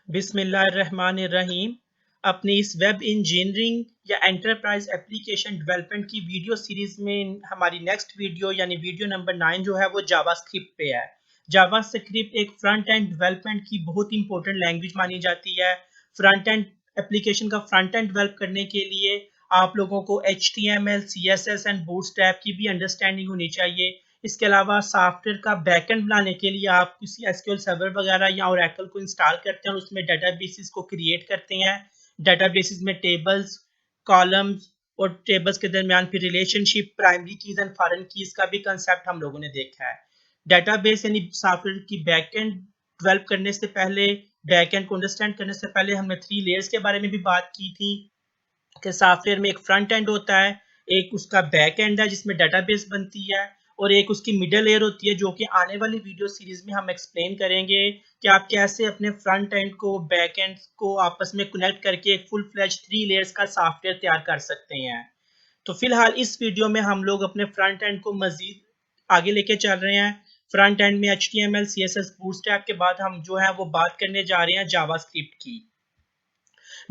बिस्मिल्लाहिर्रहमानिर्रहीम। अपनी इस वेब इंजीनियरिंग या एंटरप्राइज एप्लीकेशन डेवलपमेंट की वीडियो सीरीज में हमारी नेक्स्ट वीडियो यानी वीडियो नंबर 9 जो है वो जावास्क्रिप्ट पे है। जावास्क्रिप्ट एक फ्रंट एंड डेवलपमेंट की बहुत इंपॉर्टेंट लैंग्वेज मानी जाती है। फ्रंट एंड एप्लीकेशन का फ्रंट एंड डेवलप करने के लिए आप लोगों को HTML, CSS एंड बूटस्ट्रैप की भी अंडरस्टैंडिंग होनी चाहिए। इसके अलावा सॉफ्टवेयर का बैकएंड बनाने के लिए आप किसी एसक्यूएल सर्वर वगैरह या ओरेकल को इंस्टॉल करते हैं और उसमें डेटाबेसेस को क्रिएट करते हैं। डेटाबेसेस में टेबल्स, कॉलम्स और टेबल्स के दरमियान फिर relationship, primary keys and foreign keys का भी कंसेप्ट हम लोगों ने देखा है। डेटाबेस यानी सॉफ्टवेयर की बैकएंड डेवलप करने से पहले, बैकएंड को अंडरस्टैंड करने से पहले हमने 3 लेयर्स के बारे में भी बात की थी कि सॉफ्टवेयर में एक फ्रंट एंड होता है, एक उसका बैक एंड है जिसमें डेटाबेस बनती है, और एक उसकी मिडल लेयर होती है जो कि आने वाली वीडियो सीरीज में हम एक्सप्लेन करेंगे कि आप कैसे अपने फ्रंट एंड को बैक एंड को आपस में कनेक्ट करके एक फुल फ्लैश 3 लेयर्स का सॉफ्टवेयर तैयार कर सकते हैं। तो फिलहाल इस वीडियो में हम लोग अपने फ्रंट एंड को मजीद आगे लेके चल रहे हैं। फ्रंट एंड में HTML, CSS, बूटस्ट्रैप के बाद हम जो है वो बात करने जा रहे हैं जावास्क्रिप्ट की।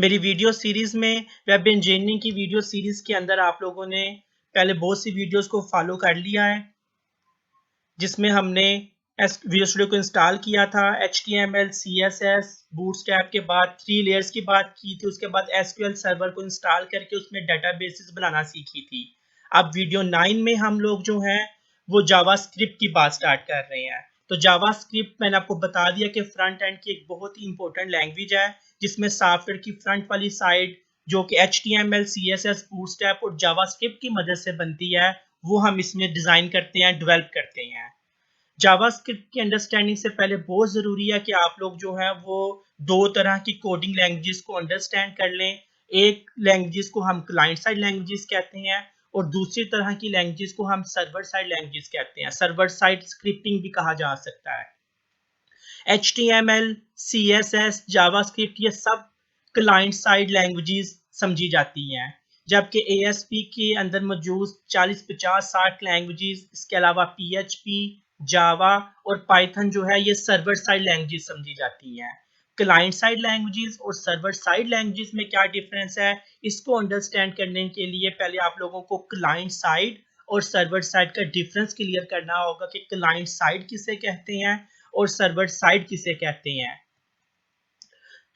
मेरी वीडियो सीरीज में, वेब इंजीनियरिंग की वीडियो सीरीज के अंदर आप लोगों ने पहले बहुत सी वीडियोस को फॉलो कर लिया है, जिसमें हमने विजुअल स्टूडियो को इंस्टॉल किया था, HTML, CSS, बूटस्ट्रैप के बाद 3 लेयर्स की बात की थी, उसके बाद SQL सर्वर को इंस्टॉल करके उसमें डेटाबेसेस बनाना सीखी थी। अब वीडियो 9 में हम लोग जो हैं वो जावास्क्रिप्ट की बात स्टार्ट कर रहे हैं। तो जावास्क्रिप्ट मैंने आपको बता दिया कि फ्रंट एंड की एक बहुत ही इंपॉर्टेंट लैंग्वेज है, जिसमें सॉफ्टवेयर की फ्रंट वाली साइड जो कि HTML, CSS, बूटस्ट्रैप और जावास्क्रिप्ट की मदद से बनती है, वो हम इसमें डिजाइन करते हैं, डेवलप करते हैं। जावास्क्रिप्ट की अंडरस्टैंडिंग से पहले बहुत ज़रूरी है कि आप लोग जो है वो 2 तरह की कोडिंग लैंग्वेजेस को अंडरस्टैंड कर लें। एक लैंग्वेजेस को हम क्लाइंट साइड लैंग्वेजेस कहते हैं और दूसरी तरह की लैंग्वेजेस को हम सर्वर साइड लैंग्वेजेस कहते हैं। सर्वर साइड स्क्रिप्टिंग भी कहा जा सकता है। HTML, CSS, जावास्क्रिप्ट ये सब क्लाइंट साइड लैंग्वेजेस समझी जाती हैं, जबकि ASP के अंदर मौजूद 40, 50, 60 लैंग्वेजेस, इसके अलावा PHP, जावा और पाइथन जो है ये सर्वर साइड लैंग्वेजेस समझी जाती हैं। क्लाइंट साइड लैंग्वेजेस और सर्वर साइड लैंग्वेजेस में क्या डिफरेंस है, इसको अंडरस्टैंड करने के लिए पहले आप लोगों को क्लाइंट साइड और सर्वर साइड का डिफरेंस क्लियर करना होगा कि क्लाइंट साइड किसे कहते हैं और सर्वर साइड किसे कहते हैं।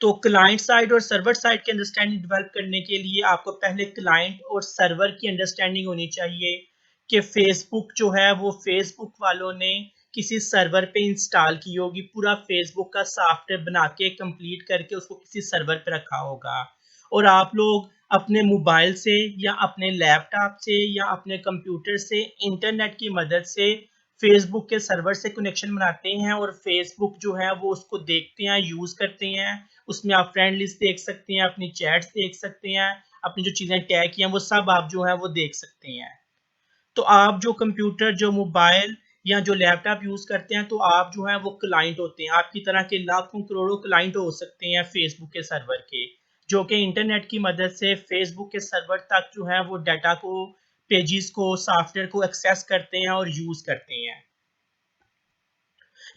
तो क्लाइंट साइड और सर्वर साइड की अंडरस्टैंडिंग डेवलप करने के लिए आपको पहले क्लाइंट और सर्वर की अंडरस्टैंडिंग होनी चाहिए कि फेसबुक जो है वो फेसबुक वालों ने किसी सर्वर पे इंस्टॉल की होगी, पूरा फेसबुक का सॉफ्टवेयर बना के कंप्लीट करके उसको किसी सर्वर पे रखा होगा, और आप लोग अपने मोबाइल से या अपने लैपटॉप से या अपने कंप्यूटर से इंटरनेट की मदद से फेसबुक के सर्वर से कनेक्शन बनाते हैं और फेसबुक जो है वो उसको देखते हैं, यूज करते हैं। उसमें आप फ्रेंड लिस्ट देख सकते हैं, अपनी चैट्स देख सकते हैं, अपनी जो चीजें टैग की हैं वो सब आप जो है वो देख सकते हैं। तो आप जो कंप्यूटर, जो मोबाइल या जो लैपटॉप यूज करते हैं, तो आप जो है वो क्लाइंट होते हैं। आपकी तरह के लाखों करोड़ों क्लाइंट हो सकते हैं फेसबुक के सर्वर के, जो कि इंटरनेट की मदद से फेसबुक के सर्वर तक जो है वो डाटा को, पेजेस को, सॉफ्टवेयर को एक्सेस करते हैं और यूज करते हैं।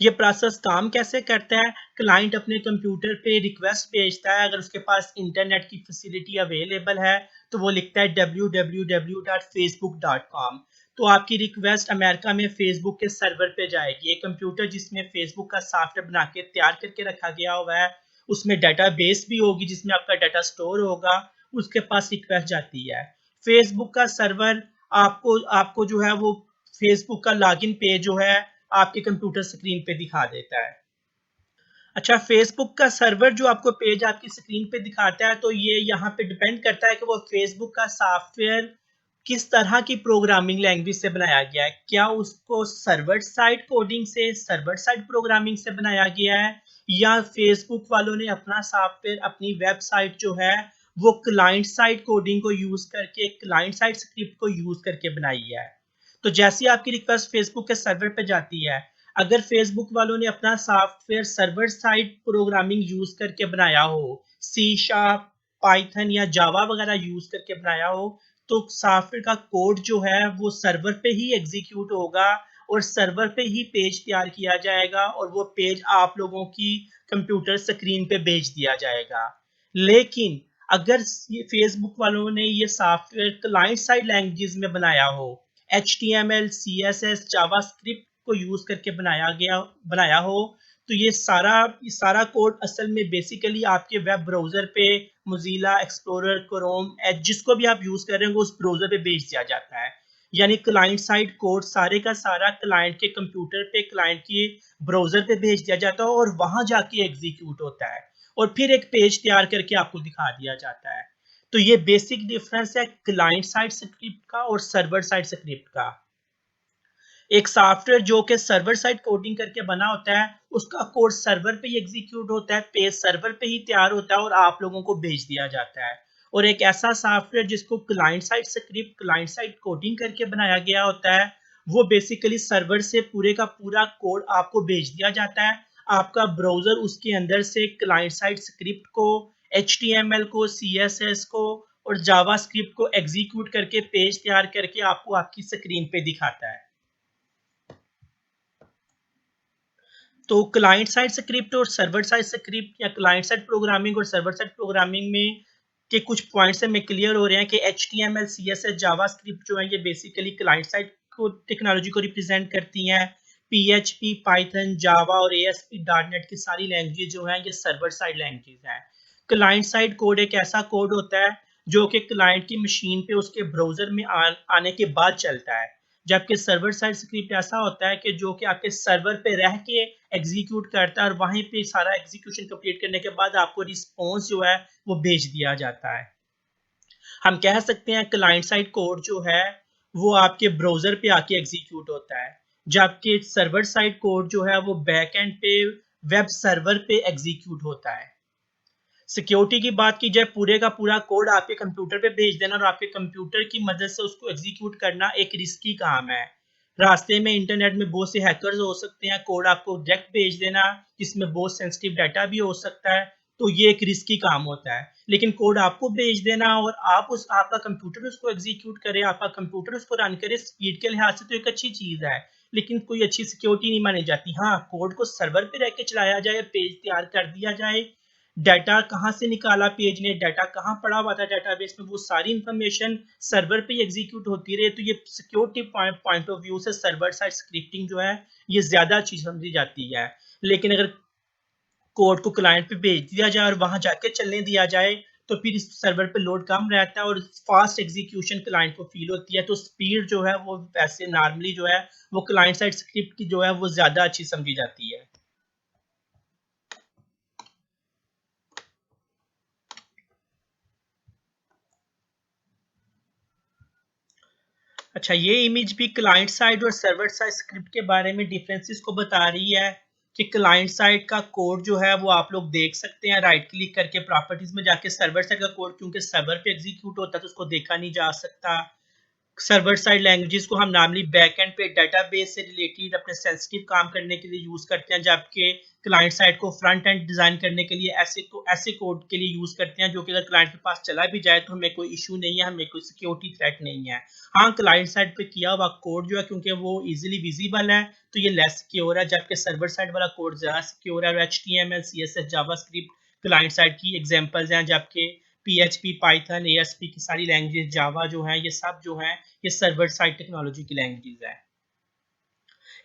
ये प्रोसेस काम कैसे करता है, क्लाइंट अपने कंप्यूटर पे रिक्वेस्ट भेजता है, अगर उसके पास इंटरनेट की फैसिलिटी अवेलेबल है तो वो लिखता है www.facebook.com। तो आपकी रिक्वेस्ट अमेरिका में फेसबुक के सर्वर पे जाएगी। एक कंप्यूटर जिसमें फेसबुक का सॉफ्टवेयर बना के तैयार करके रखा गया हुआ है, उसमें डाटाबेस भी होगी जिसमें आपका डाटा स्टोर होगा, उसके पास रिक्वेस्ट जाती है। फेसबुक का सर्वर आपको आपको जो है वो फेसबुक का लॉगिन पेज जो है आपके कंप्यूटर स्क्रीन पे दिखा देता है। अच्छा, फेसबुक का सर्वर जो आपको पेज आपकी स्क्रीन पे दिखाता है, तो ये यहाँ पे डिपेंड करता है कि वो फेसबुक का सॉफ्टवेयर किस तरह की प्रोग्रामिंग लैंग्वेज से बनाया गया है। क्या उसको सर्वर साइड कोडिंग से, सर्वर साइड प्रोग्रामिंग से बनाया गया है, या फेसबुक वालों ने अपना सॉफ्टवेयर, अपनी वेबसाइट जो है वो क्लाइंट साइड कोडिंग को यूज करके, क्लाइंट साइड स्क्रिप्ट को यूज करके बनाई है। तो जैसी आपकी रिक्वेस्ट फेसबुक के सर्वर पे जाती है, अगर फेसबुक वालों ने अपना software server side programming use करके बनाया हो, C#, पाइथन या जावा वगैरह यूज करके बनाया हो, तो सॉफ्टवेयर का कोड जो है वो सर्वर पे ही एग्जीक्यूट होगा और सर्वर पे ही पेज तैयार किया जाएगा और वो पेज आप लोगों की कंप्यूटर स्क्रीन पे भेज दिया जाएगा। लेकिन अगर फेसबुक वालों ने ये सॉफ्टवेयर क्लाइंट साइड लैंग्वेजेस में बनाया हो, HTML, CSS, जावास्क्रिप्ट को यूज करके बनाया हो, तो ये सारा कोड असल में बेसिकली आपके वेब ब्राउजर पे मोजिला एक्सप्लोरर, क्रोम, एज जिसको भी आप यूज कर रहे हो उस ब्राउजर पे भेज दिया जाता है। यानी क्लाइंट साइड कोड सारे का सारा क्लाइंट के कंप्यूटर पे, क्लाइंट के ब्राउजर पे भेज दिया जाता है और वहां जाके एग्जीक्यूट होता है और फिर एक पेज तैयार करके आपको दिखा दिया जाता है। तो ये बेसिक डिफरेंस है क्लाइंट साइड स्क्रिप्ट का और सर्वर साइड स्क्रिप्ट का। एक सॉफ्टवेयर जो कि सर्वर साइड कोडिंग करके बना होता है, उसका कोड सर्वर पे ही एग्जीक्यूट होता है, पेज सर्वर पे ही तैयार होता है और आप लोगों को भेज दिया जाता है। और एक ऐसा सॉफ्टवेयर जिसको client side script, client side coding करके बनाया गया होता है, वो बेसिकली सर्वर से पूरे का पूरा कोड आपको भेज दिया जाता है। आपका ब्राउजर उसके अंदर से क्लाइंट साइड स्क्रिप्ट को, HTML को, CSS को और जावास्क्रिप्ट को एग्जीक्यूट करके पेज तैयार करके आपको आपकी स्क्रीन पे दिखाता है। तो क्लाइंट साइड स्क्रिप्ट और सर्वर साइड स्क्रिप्ट या क्लाइंट साइड प्रोग्रामिंग और सर्वर साइड प्रोग्रामिंग में के कुछ पॉइंट्स हमें क्लियर हो रहे हैं कि HTML, CSS, जावास्क्रिप्ट जो है ये बेसिकली क्लाइंट साइड को टेक्नोलॉजी को रिप्रेजेंट करती हैं। PHP, पाइथन, जावा और ASP.NET की सारी लैंग्वेज जो है ये सर्वर साइड लैंग्वेज है। क्लाइंट साइड कोड एक ऐसा कोड होता है जो कि क्लाइंट की मशीन पे उसके ब्राउजर में आने के बाद चलता है, जबकि सर्वर साइड स्क्रिप्ट ऐसा होता है कि जो कि आपके सर्वर पे रह के एग्जीक्यूट करता है और वहीं पे सारा एग्जीक्यूशन कंप्लीट करने के बाद आपको रिस्पॉन्स जो है वो भेज दिया जाता है। हम कह सकते हैं क्लाइंट साइड कोड जो है वो आपके ब्राउजर पे आके एग्जीक्यूट होता है, जबकि सर्वर साइड कोड जो है वो बैक एंड पे वेब सर्वर पे एग्जीक्यूट होता है। सिक्योरिटी की बात की जाए, पूरे का पूरा कोड आपके कंप्यूटर पे भेज देना और आपके कंप्यूटर की मदद से उसको एग्जीक्यूट करना एक रिस्की काम है। रास्ते में इंटरनेट में बहुत से हैकर्स हो सकते हैं, कोड आपको डायरेक्ट भेज देना जिसमें बहुत सेंसिटिव डाटा भी हो सकता है, तो ये एक रिस्की काम होता है। लेकिन कोड आपको भेज देना और आपका कंप्यूटर उसको एग्जीक्यूट करे, आपका कंप्यूटर उसको रन करे, स्पीड के लिहाज से तो एक अच्छी चीज है, लेकिन कोई अच्छी सिक्योरिटी नहीं मानी जाती। हाँ, कोड को सर्वर पे रह के चलाया जाए, पेज तैयार कर दिया जाए, डाटा कहाँ से निकाला पेज ने, डाटा कहाँ पड़ा हुआ था डेटाबेस में, वो सारी इंफॉर्मेशन सर्वर पे एग्जीक्यूट होती रहे, तो ये सिक्योरिटी पॉइंट ऑफ व्यू से सर्वर साइड स्क्रिप्टिंग जो है ये ज्यादा अच्छी समझी जाती है। लेकिन अगर कोड को क्लाइंट पे भेज दिया जाए और वहां जाके चलने दिया जाए तो फिर इस सर्वर पे लोड कम रहता है और फास्ट एग्जीक्यूशन क्लाइंट को फील होती है, तो स्पीड जो है वो वैसे नॉर्मली जो है वो क्लाइंट साइड स्क्रिप्ट की जो है वो ज्यादा अच्छी समझी जाती है। अच्छा, ये इमेज भी क्लाइंट साइड और सर्वर साइड स्क्रिप्ट के बारे में डिफरेंसेस को बता रही है कि क्लाइंट साइड का कोड जो है वो आप लोग देख सकते हैं राइट क्लिक करके प्रॉपर्टीज में जाके। सर्वर साइड का कोड क्योंकि सर्वर पे एग्जीक्यूट होता है तो उसको देखा नहीं जा सकता। सर्वर साइड लैंग्वेजेस को हम नॉर्मली बैकएंड पे डेटाबेस से रिलेटेड अपने सेंसिटिव काम करने के लिए यूज करते हैं, जबकि क्लाइंट साइड को फ्रंट एंड डिजाइन करने के लिए ऐसे कोड के लिए यूज करते हैं जो कि अगर क्लाइंट के पास चला भी जाए तो हमें कोई इशू नहीं है, हमें कोई सिक्योरिटी थ्रेट नहीं है। हाँ, क्लाइंट साइड पे किया हुआ कोड जो है क्योंकि वो इजीली विजिबल है तो ये लेस सिक्योर है, जबकि सर्वर साइड वाला कोड ज्यादा सिक्योर है। HTML, CSS, JavaScript client side की एग्जांपल्स हैं, जबकि PHP, पाइथन, ASP की सारी लैंग्वेज, जावा जो है ये सब जो है ये सर्वर साइड टेक्नोलॉजी की लैंग्वेज है।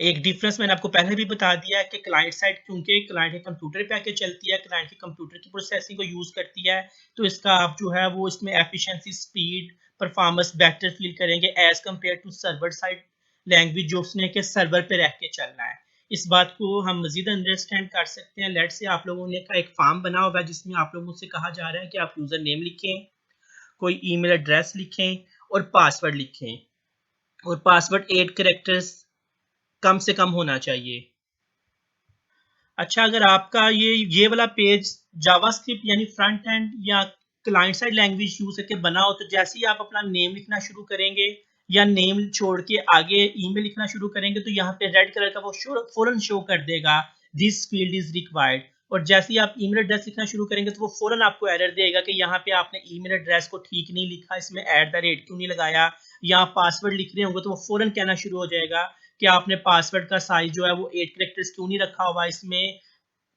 एक डिफरेंस मैंने आपको पहले भी बता दिया है कि क्लाइंट साइड क्योंकि क्लाइंट के कंप्यूटर पे आके चलती है, क्लाइंट के कंप्यूटर की प्रोसेसिंग को यूज करती है, तो इसका आप जो है वो इसमें efficiency, speed, performance better feel करेंगे as compare to server side language जो उसने के सर्वर पे रह के चलना है। इस बात को हम मजीद अंडरस्टैंड कर सकते हैं। लेट्स से आप लोगों ने का एक फॉर्म बना हुआ है जिसमें आप लोगों से कहा जा रहा है कि आप यूजर नेम लिखें, कोई ईमेल एड्रेस लिखें और पासवर्ड लिखें, और पासवर्ड 8 कैरेक्टर्स कम से कम होना चाहिए। अच्छा, अगर आपका ये वाला पेज जावास्क्रिप्ट यानी फ्रंट एंड या क्लाइंट साइड लैंग्वेज यूज करके बना हो, तो जैसे ही आप अपना नेम लिखना शुरू करेंगे या नेम छोड़ के आगे ईमेल लिखना शुरू करेंगे तो यहाँ पे रेड कलर का वो फौरन शो कर देगा दिस फील्ड इज रिक्वायर्ड। और जैसे ही आप ईमेल एड्रेस लिखना शुरू करेंगे तो वो फौरन आपको एरर देगा कि यहाँ पे आपने ईमेल एड्रेस को ठीक नहीं लिखा, इसमें @ क्यों नहीं लगाया। यहाँ पासवर्ड लिख रहे होंगे तो वो फौरन कहना शुरू हो जाएगा कि आपने पासवर्ड का साइज जो है वो 8 कैरेक्टर्स क्यों नहीं रखा हुआ इसमें,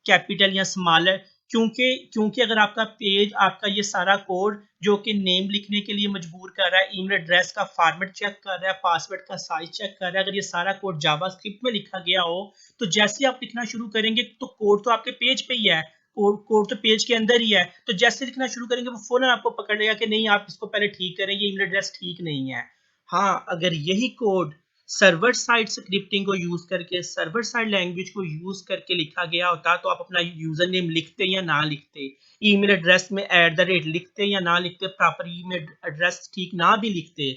कैपिटल या स्मॉल है। क्योंकि क्योंकि अगर आपका पेज, आपका ये सारा कोड जो कि नेम लिखने के लिए मजबूर कर रहा है, ईमेल एड्रेस का फॉर्मेट चेक कर रहा है, पासवर्ड का साइज चेक कर रहा है, अगर ये सारा कोड जावास्क्रिप्ट में लिखा गया हो तो जैसे ही आप लिखना शुरू करेंगे तो कोड तो आपके पेज पे ही है, कोड तो पेज के अंदर ही है, तो जैसे लिखना शुरू करेंगे वो फौरन आपको पकड़ लेगा कि नहीं आप इसको पहले ठीक करें, ये ईमेल एड्रेस ठीक नहीं है। हाँ, अगर यही कोड सर्वर साइड स्क्रिप्टिंग को यूज करके, सर्वर साइड लैंग्वेज को यूज करके लिखा गया होता तो आप अपना यूजर नेम लिखते या ना लिखते, ईमेल एड्रेस में @ लिखते या ना लिखते, प्रॉपर ईमेल एड्रेस ठीक ना भी लिखते,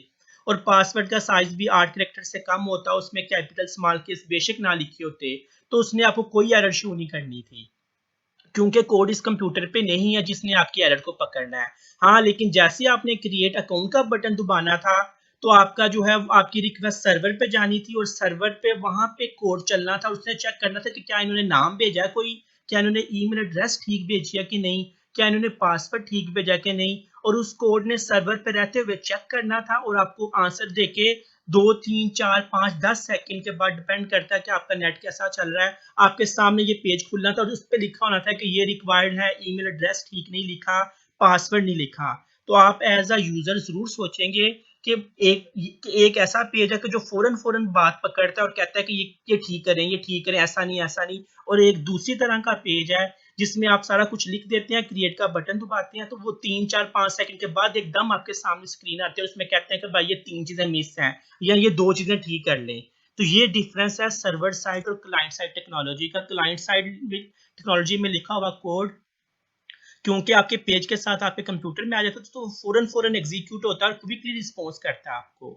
और पासवर्ड का साइज भी 8 कैरेक्टर से कम होता, उसमें कैपिटल स्मॉल केस बेशक ना लिखे होते, तो उसने आपको कोई एरर शो नहीं करनी थी, क्योंकि कोड इस कंप्यूटर पे नहीं है जिसने आपकी एरर को पकड़ना है। हाँ, लेकिन जैसे आपने क्रिएट अकाउंट का बटन दबाना था तो आपका जो है आपकी रिक्वेस्ट सर्वर पे जानी थी और सर्वर पे वहां पे कोड चलना था, उसने चेक करना था कि क्या इन्होंने नाम भेजा है कोई, क्या इन्होंने ईमेल एड्रेस ठीक भेजी है कि नहीं, क्या इन्होंने पासवर्ड ठीक भेजा कि नहीं, और उस कोड ने सर्वर पे रहते हुए चेक करना था और आपको आंसर देके 2 3 4 5 10 सेकंड के बाद, डिपेंड करता है कि आपका नेट कैसा चल रहा है, आपके सामने ये पेज खुलना था और उस पर लिखा होना था कि ये रिक्वायर्ड है, ईमेल एड्रेस ठीक नहीं लिखा, पासवर्ड नहीं लिखा। तो आप एज अ यूजर जरूर सोचेंगे कि एक ऐसा पेज है कि जो फौरन फौरन बात पकड़ता है और कहता है कि ये ठीक करें, ये ठीक करें, ऐसा नहीं ऐसा नहीं, और एक दूसरी तरह का पेज है जिसमें आप सारा कुछ लिख देते हैं, क्रिएट का बटन दबाते हैं तो वो 3 4 5 सेकंड के बाद एकदम आपके सामने स्क्रीन आती है, उसमें कहते हैं कि भाई ये 3 चीजें मिस हैं या ये 2 चीजें ठीक कर लें। तो ये डिफरेंस है सर्वर साइड और क्लाइंट साइड टेक्नोलॉजी का। क्लाइंट साइड टेक्नोलॉजी में लिखा हुआ कोड क्योंकि आपके पेज के साथ आपके कंप्यूटर में आ जाता है तो फौरन फौरन एग्जीक्यूट होता है और क्विकली रिस्पॉन्स करता है आपको।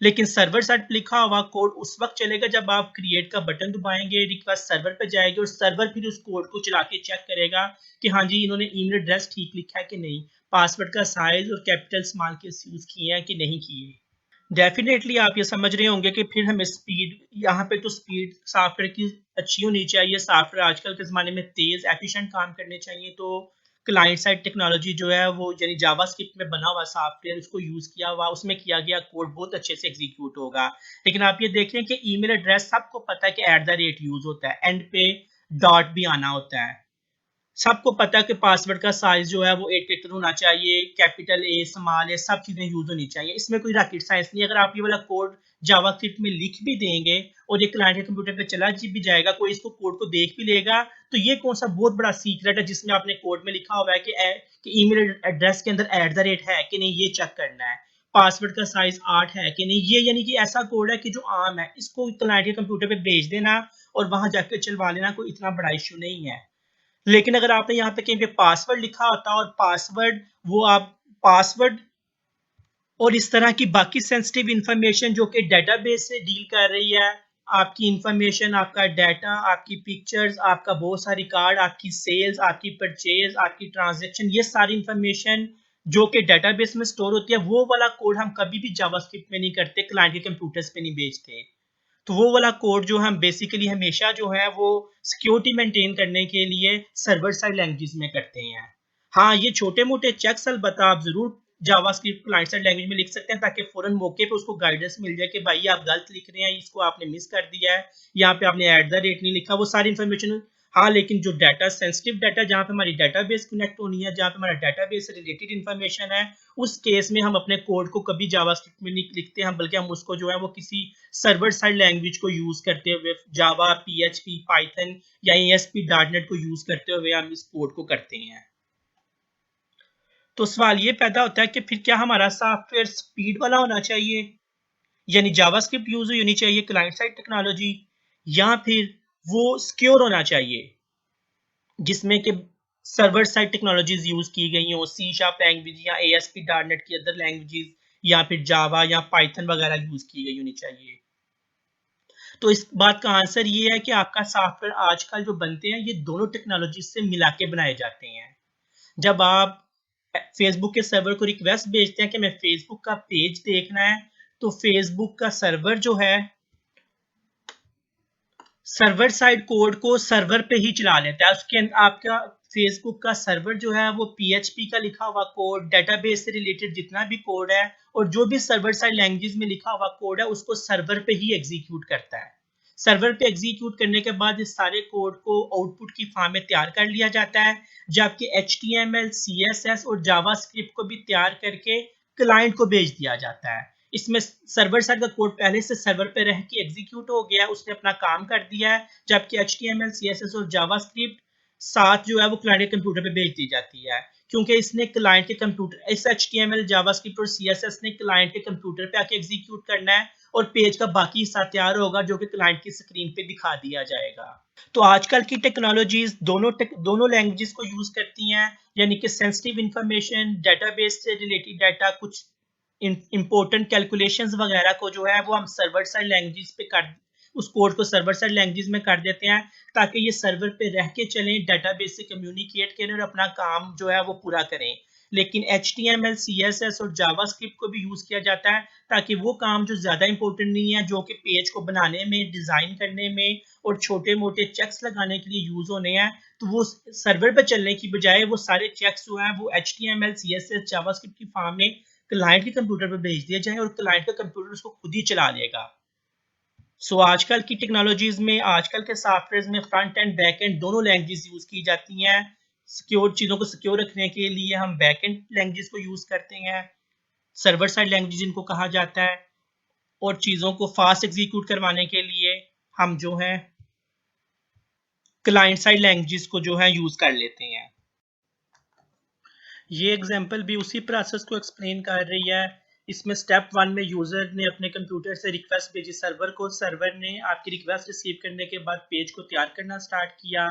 लेकिन सर्वर साइड पे लिखा हुआ कोड उस वक्त चलेगा जब आप क्रिएट का बटन दबाएंगे, रिक्वेस्ट सर्वर पे जाएगी और सर्वर फिर उस कोड को चला के चेक करेगा कि हाँ जी इन्होंने ईमेल एड्रेस ठीक लिखा है कि नहीं, पासवर्ड का साइज और कैपिटल स्मॉल केस यूज किए हैं कि नहीं किए। डेफिनेटली आप ये समझ रहे होंगे कि फिर हमें स्पीड, यहाँ पे तो स्पीड सॉफ्टवेयर की अच्छी होनी चाहिए, सॉफ्टवेयर आजकल के ज़माने में तेज़ एफिशिएंट काम करने चाहिए, तो क्लाइंट साइड टेक्नोलॉजी जो है वो यानी जावास्क्रिप्ट में बना हुआ सॉफ्टवेयर उसको यूज़ किया हुआ, उसमें किया गया कोड बहुत अच्छे से एग्जीक्यूट होगा। लेकिन आप ये देखें कि ईमेल एड्रेस सबको पता है कि @ यूज़ होता है, एंड पे डॉट भी आना होता है, सबको पता है कि पासवर्ड का साइज जो है वो 8 कैरेक्टर होना चाहिए, कैपिटल ए, स्मॉल ए, सब चीजें यूज होनी चाहिए, इसमें कोई रॉकेट साइंस नहीं। अगर आप ये वाला कोड जावास्क्रिप्ट में लिख भी देंगे और ये क्लाइंट के कंप्यूटर पे चला भी जाएगा, कोई इसको कोड को देख भी लेगा, तो ये कौन सा बहुत बड़ा सीक्रेट है जिसमें आपने कोड में लिखा हुआ है कि ईमेल एड्रेस के अंदर @ है कि नहीं, ये चेक करना है, पासवर्ड का साइज 8 है कि नहीं, ये यानी कि ऐसा कोड है कि जो आम है, इसको क्लाइंट के कंप्यूटर पे भेज देना और वहां जाकर चलवा लेना, कोई इतना बड़ा इशू नहीं है। लेकिन अगर आपने यहाँ पे कहीं पे पासवर्ड लिखा होता और पासवर्ड वो आप पासवर्ड और इस तरह की बाकी सेंसिटिव इंफॉर्मेशन जो कि डेटाबेस से डील कर रही है, आपकी इंफॉर्मेशन, आपका डाटा, आपकी पिक्चर्स, आपका बहुत सारी रिकॉर्ड, आपकी सेल्स, आपकी परचेज, आपकी ट्रांजैक्शन, ये सारी इंफॉर्मेशन जो कि डेटाबेस में स्टोर होती है, वो वाला कोड हम कभी भी जावास्क्रिप्ट में नहीं करते, क्लाइंट के कंप्यूटर्स पे नहीं भेजते। तो वो वाला कोड जो हम बेसिकली हमेशा जो है वो सिक्योरिटी मेंटेन करने के लिए सर्वर साइड लैंग्वेज में करते हैं। हाँ, ये छोटे मोटे चेक्स अलबत्ता आप जरूर जावास्क्रिप्ट क्लाइंट साइड लैंग्वेज में लिख सकते हैं ताकि फौरन मौके पे उसको गाइडेंस मिल जाए कि भाई आप गलत लिख रहे हैं, इसको आपने मिस कर दिया है, यहाँ पे आपने @ नहीं लिखा, वो सारी इन्फॉर्मेशन। हाँ, लेकिन जो डाटा सेंसिटिव डाटा जहाँ पे हमारी डाटाबेस कनेक्ट होनी है, जहाँ पे हमारा डाटाबेस से रिलेटेड इन्फॉर्मेशन है, उस केस में हम अपने कोड को कभी जावास्क्रिप्ट में नहीं लिखते हैं, बल्कि हम उसको जो है वो किसी सर्वर साइड लैंग्वेज को यूज करते हुए, जावा, PHP, पाइथन या ASP.NET को यूज करते हुए हम इस कोड को करते हैं। तो सवाल ये पैदा होता है कि फिर क्या हमारा सॉफ्टवेयर स्पीड वाला होना चाहिए, यानी जावास्क्रिप्ट यूज होनी चाहिए क्लाइंट साइड टेक्नोलॉजी, या फिर वो सिक्योर होना चाहिए जिसमें कि सर्वर साइड टेक्नोलॉजीज यूज की गई हो, C# लैंग्वेज या ASP.NEट की अदर लैंग्वेजेस, या फिर जावा या पाइथन वगैरह यूज की गई होनी चाहिए। तो इस बात का आंसर ये है कि आपका सॉफ्टवेयर आजकल जो बनते हैं ये दोनों टेक्नोलॉजी से मिला के बनाए जाते हैं। जब आप फेसबुक के सर्वर को रिक्वेस्ट भेजते हैं कि मैं फेसबुक का पेज देखना है, तो फेसबुक का सर्वर जो है सर्वर साइड कोड को सर्वर पे ही चला लेता है। उसके अंदर आपका फेसबुक का सर्वर जो है वो पीएचपी का लिखा हुआ कोड, डेटाबेस से रिलेटेड जितना भी कोड है और जो भी सर्वर साइड लैंग्वेज में लिखा हुआ कोड है उसको सर्वर पे ही एग्जीक्यूट करता है। सर्वर पे एग्जीक्यूट करने के बाद इस सारे कोड को आउटपुट की फॉर्म में तैयार कर लिया जाता है, जबकि HTML, CSS और जावास्क्रिप्ट को भी तैयार करके क्लाइंट को भेज दिया जाता है। इसमें सर्वर साइड का कोड पहले से सर्वर पे रह के एग्जीक्यूट हो गया है, उसने अपना काम कर दिया है, जबकि HTML, CSS और जावास्क्रिप्ट साथ जो है वो क्लाइंट के कंप्यूटर पे भेज दी जाती है, क्योंकि इसने क्लाइंट के कंप्यूटर इस HTML, जावास्क्रिप्ट और CSS ने क्लाइंट के कंप्यूटर पे आके एग्जीक्यूट करना है और पेज का बाकी हिस्सा तैयार होगा जो कि क्लाइंट की स्क्रीन पे दिखा दिया जाएगा। तो आजकल की टेक्नोलॉजीज दोनों लैंग्वेजेस को यूज करती हैं, यानी कि सेंसिटिव इंफॉर्मेशन, डेटाबेस से रिलेटेड डाटा, कुछ इंपॉर्टेंट कैलकुलेशंस वगैरह को जो है वो हम सर्वर साइड लैंग्वेज पे कर उस कोड को सर्वर साइड लैंग्वेज में कर देते हैं ताकि ये सर्वर पे रह के चलें, डेटाबेस से कम्युनिकेट करें और अपना काम जो है वो पूरा करें। लेकिन HTML, CSS और जावास्क्रिप्ट को भी यूज किया जाता है ताकि वो काम जो ज्यादा इंपॉर्टेंट नहीं है, जो कि पेज को बनाने में, डिजाइन करने में और छोटे मोटे चेक्स लगाने के लिए यूज होने हैं, तो वो सर्वर पर चलने की बजाय वो सारे चेक्स जो है वो HTML, CSS, जावास्क्रिप्ट की फॉर्म में क्लाइंट के कंप्यूटर पर भेज दिया जाए और क्लाइंट का कंप्यूटर उसको खुद ही चला लेगा। आजकल की टेक्नोलॉजीज में, आजकल के सॉफ्टवेयर में फ्रंट एंड बैक एंड दोनों लैंग्वेज यूज की जाती हैं। सिक्योर चीजों को सिक्योर रखने के लिए हम बैक एंड लैंग्वेज को यूज करते हैं, सर्वर साइड लैंग्वेज जिनको कहा जाता है, और चीजों को फास्ट एग्जीक्यूट करवाने के लिए हम जो है क्लाइंट साइड लैंग्वेज को जो है यूज कर लेते हैं। ये एग्जांपल भी उसी प्रोसेस को एक्सप्लेन कर रही है। इसमें स्टेप 1 में यूजर ने अपने कंप्यूटर से रिक्वेस्ट भेजी सर्वर को, सर्वर ने आपकी रिक्वेस्ट रिसीव करने के बाद पेज को तैयार करना स्टार्ट किया।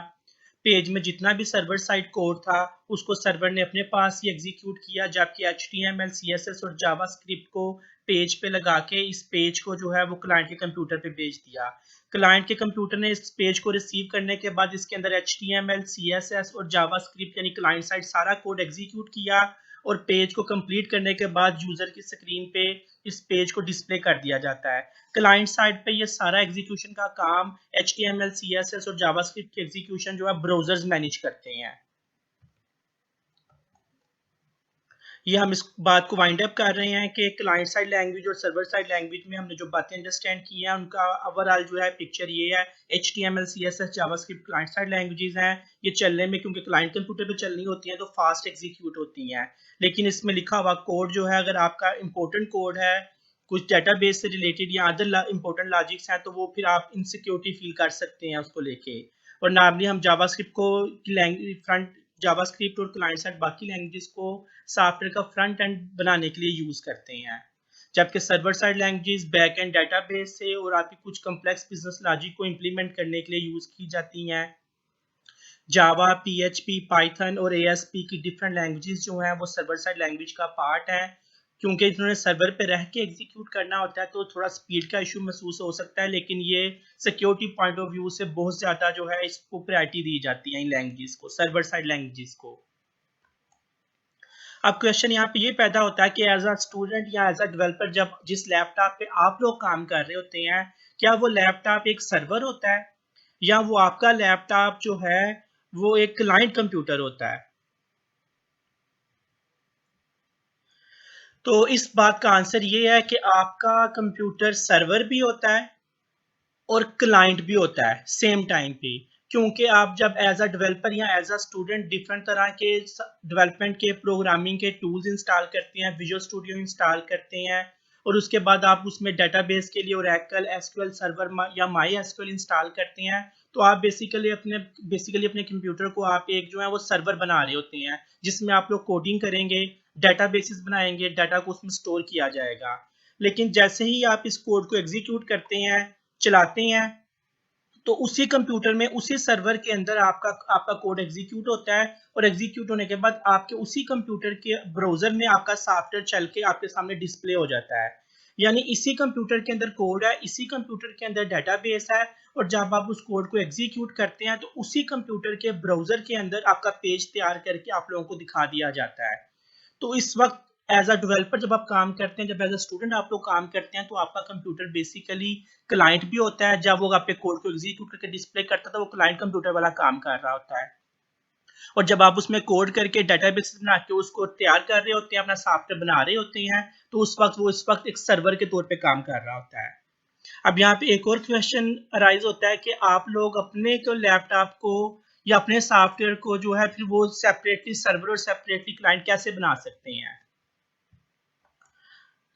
पेज में जितना भी सर्वर साइड कोड था उसको सर्वर ने अपने पास ही एग्जीक्यूट किया, जबकि HTML, CSS और जावास्क्रिप्ट को पेज पे लगा के इस पेज को जो है वो क्लाइंट के कंप्यूटर पे भेज दिया। क्लाइंट के कंप्यूटर ने इस पेज को रिसीव करने के बाद इसके अंदर HTML, CSS और जावास्क्रिप्ट यानी क्लाइंट साइड सारा कोड एग्जीक्यूट किया और पेज को कंप्लीट करने के बाद यूजर की स्क्रीन पे इस पेज को डिस्प्ले कर दिया जाता है। क्लाइंट साइड पे ये सारा एग्जीक्यूशन का काम HTML, CSS और जावास्क्रिप्ट की एग्जीक्यूशन जो है ब्राउजर्स मैनेज करते हैं। ये हम इस बात को वाइंड अप कर रहे हैं कि क्लाइंट साइड लैंग्वेज और सर्वर साइड लैंग्वेज में हमने जो बातें अंडरस्टैंड की हैं उनका ओवरऑल जो है पिक्चर ये है। HTML, CSS, JavaScript client side languages हैं। ये चलने में, क्योंकि क्लाइंट कंप्यूटर पे चलनी होती हैं, तो फास्ट एग्जीक्यूट होती हैं। लेकिन इसमें लिखा हुआ कोड जो है, अगर आपका इंपॉर्टेंट कोड है, कुछ डेटाबेस से रिलेटेड या अदर इंपॉर्टेंट लॉजिक्स हैं, तो वो फिर आप इनसिक्योरिटी फील कर सकते हैं उसको लेके। और नॉर्मली हम जावास्क्रिप्ट को फ्रंट जावास्क्रिप्ट और क्लाइंट साइड बाकी लैंग्वेजेस को सॉफ्टवेयर का फ्रंट एंड बनाने के लिए यूज करते हैं, जबकि server side languages back and database से और आपकी कुछ कॉम्प्लेक्स बिजनेस लॉजिक को इंप्लीमेंट करने के लिए यूज की जाती हैं। जावा, PHP, पाइथन और ASP की डिफरेंट लैंग्वेजेस जो हैं वो सर्वर साइड लैंग्वेज का पार्ट है। क्योंकि इन्होंने सर्वर पे रह के एग्जीक्यूट करना होता है तो थोड़ा स्पीड का इशू महसूस हो सकता है, लेकिन ये सिक्योरिटी पॉइंट ऑफ व्यू से बहुत ज्यादा जो है इसको प्रायोरिटी दी जाती है इन लैंग्वेजेस को, सर्वर साइड लैंग्वेजेस को। अब क्वेश्चन यहाँ पे ये पैदा होता है कि एज अ स्टूडेंट या एज अ डेवलपर जब जिस लैपटॉप पे आप लोग काम कर रहे होते हैं, क्या वो लैपटॉप एक सर्वर होता है या वो आपका लैपटॉप जो है वो एक क्लाइंट कंप्यूटर होता है? तो इस बात का आंसर ये है कि आपका कंप्यूटर सर्वर भी होता है और क्लाइंट भी होता है सेम टाइम पे, क्योंकि आप जब एज अ डेवलपर या एज अ स्टूडेंट डिफरेंट तरह के डेवलपमेंट के प्रोग्रामिंग के टूल्स इंस्टॉल करते हैं, विजुअल स्टूडियो इंस्टॉल करते हैं, और उसके बाद आप उसमें डेटाबेस के लिए ओरेकल, SQL सर्वर या माई SQL इंस्टॉल करते हैं, तो आप बेसिकली अपने कंप्यूटर को आप एक जो है वो सर्वर बना रहे होते हैं जिसमें आप लोग कोडिंग करेंगे, डेटाबेसेस बनाएंगे, डाटा को उसमें स्टोर किया जाएगा। लेकिन जैसे ही आप इस कोड को एग्जीक्यूट करते हैं, चलाते हैं, तो उसी कंप्यूटर में, उसी सर्वर के अंदर आपका कोड एग्जीक्यूट होता है, और एग्जीक्यूट होने के बाद आपके उसी कंप्यूटर के ब्राउजर में आपका सॉफ्टवेयर चल के आपके सामने डिस्प्ले हो जाता है। यानी इसी कंप्यूटर के अंदर कोड है, इसी कंप्यूटर के अंदर डेटाबेस है, और जब आप उस कोड को एग्जीक्यूट करते हैं तो उसी कंप्यूटर के ब्राउजर के अंदर आपका पेज तैयार करके आप लोगों को दिखा दिया जाता है। तो इस वक्त एज अ डेवलपर जब आप काम करते हैं, जब एज अ स्टूडेंट आप लोग काम करते हैं, तो आपका कंप्यूटर बेसिकली क्लाइंट भी होता है। जब वो आपके कोड को एग्जीक्यूट करके डिस्प्ले करता है तो वो क्लाइंट कंप्यूटर वाला काम कर रहा होता है। और जब आप उसमें कोड करके डेटाबेस बना के उसको तैयार कर रहे होते हैं, अपना सॉफ्टवेयर बना रहे होते हैं, तो उस वक्त वो इस वक्त एक सर्वर के तौर पे काम कर रहा होता है। अब यहाँ पे एक और क्वेश्चन अराइज होता है कि आप लोग अपने को लैपटॉप को या अपने सॉफ्टवेयर को जो है फिर वो सेपरेटली सर्वर और सेपरेटली क्लाइंट कैसे बना सकते हैं।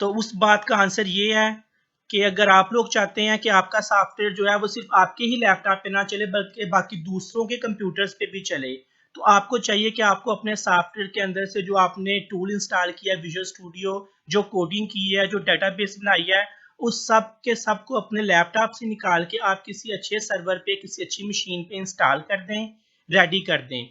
तो उस बात का आंसर ये है कि अगर आप लोग चाहते हैं कि आपका सॉफ्टवेयर जो है वो सिर्फ आपके ही लैपटॉप पे ना चले बल्कि बाकी दूसरों के कंप्यूटर्स पे भी चले, तो आपको चाहिए कि आपको अपने सॉफ्टवेयर के अंदर से जो आपने टूल इंस्टॉल किया है विजुअल स्टूडियो, जो कोडिंग की है, जो डेटाबेस बनाई है, उस सब के सब को अपने लैपटॉप से निकाल के आप किसी अच्छे सर्वर पे, किसी अच्छी मशीन पे इंस्टॉल कर दें, रेडी कर दें।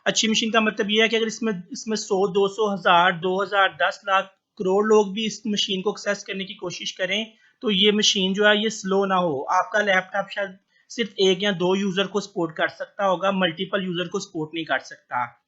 अच्छी मशीन का मतलब ये है कि अगर इसमें इसमें 100, 200, 1000, 2000, 10 लाख, करोड़ लोग भी इस मशीन को एक्सेस करने की कोशिश करें, तो ये मशीन जो है ये स्लो ना हो। आपका लैपटॉप शायद सिर्फ एक या दो यूजर को सपोर्ट कर सकता होगा, मल्टीपल यूजर को सपोर्ट नहीं कर सकता।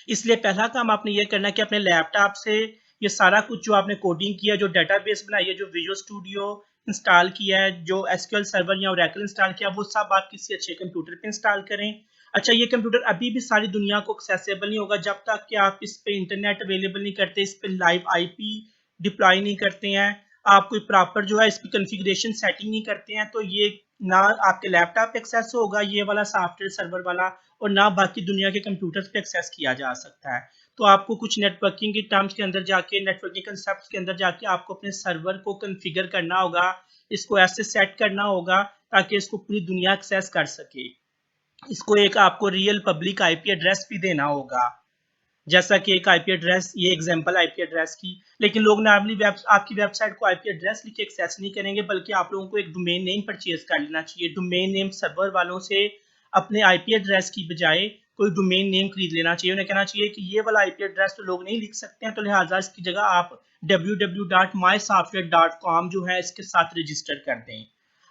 इसलिए पहला काम आपने ये करना है कि अपने लैपटॉप से ये सारा कुछ जो आपने कोडिंग किया, जो डेटाबेस बनाई है, जो विजुअल स्टूडियो इंस्टॉल किया है, जो एसक्यूएल सर्वर या ओरेकल इंस्टॉल किया, वो सब आप किसी अच्छे कंप्यूटर पे इंस्टॉल करें। अच्छा, ये कंप्यूटर अभी भी सारी दुनिया को एक्सेसिबल नहीं होगा जब तक कि आप इस पे इंटरनेट अवेलेबल नहीं करते, इस पे लाइव आईपी डिप्लॉय नहीं करते हैं, आप कोई प्रॉपर जो है इसकी कॉन्फ़िगरेशन सेटिंग नहीं करते हैं, तो ये ना आपके लैपटॉप पे एक्सेस होगा ये वाला सॉफ्टवेयर सर्वर वाला, और ना बाकी दुनिया के कंप्यूटर्स पे एक्सेस किया जा सकता है। तो आपको कुछ नेटवर्किंग के टर्म्स के अंदर जाके, नेटवर्किंग कंसेप्ट के अंदर जाके आपको अपने सर्वर को कॉन्फ़िगर करना होगा, इसको ऐसे सेट करना होगा ताकि इसको पूरी दुनिया एक्सेस कर सके। इसको एक आपको रियल पब्लिक आईपी एड्रेस भी देना होगा, जैसा कि एक आईपी एड्रेस, ये एग्जांपल आईपी एड्रेस की। लेकिन लोग नॉर्मली आपकी वेबसाइट को आईपी एड्रेस लिख के एक्सेस नहीं करेंगे, बल्कि आप लोगों को एक डोमेन नेम परचेज कर लेना चाहिए। डोमेन नेम सर्वर वालों से अपने आईपी एड्रेस की बजाय कोई डोमेन नेम खरीद लेना चाहिए। उन्हें कहना चाहिए कि ये वाला आईपी एड्रेस तो लोग नहीं लिख सकते हैं, तो लिहाजा इसकी जगह आप www.mysoftware.com जो है इसके साथ रजिस्टर कर दें।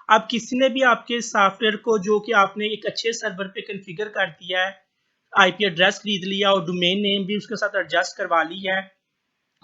अब किसी ने भी आपके सॉफ्टवेयर को, जो कि आपने एक अच्छे सर्वर पे कॉन्फ़िगर कर दिया है, आईपी एड्रेस खरीद लिया और डोमेन नेम भी उसके साथ एडजस्ट करवा ली है,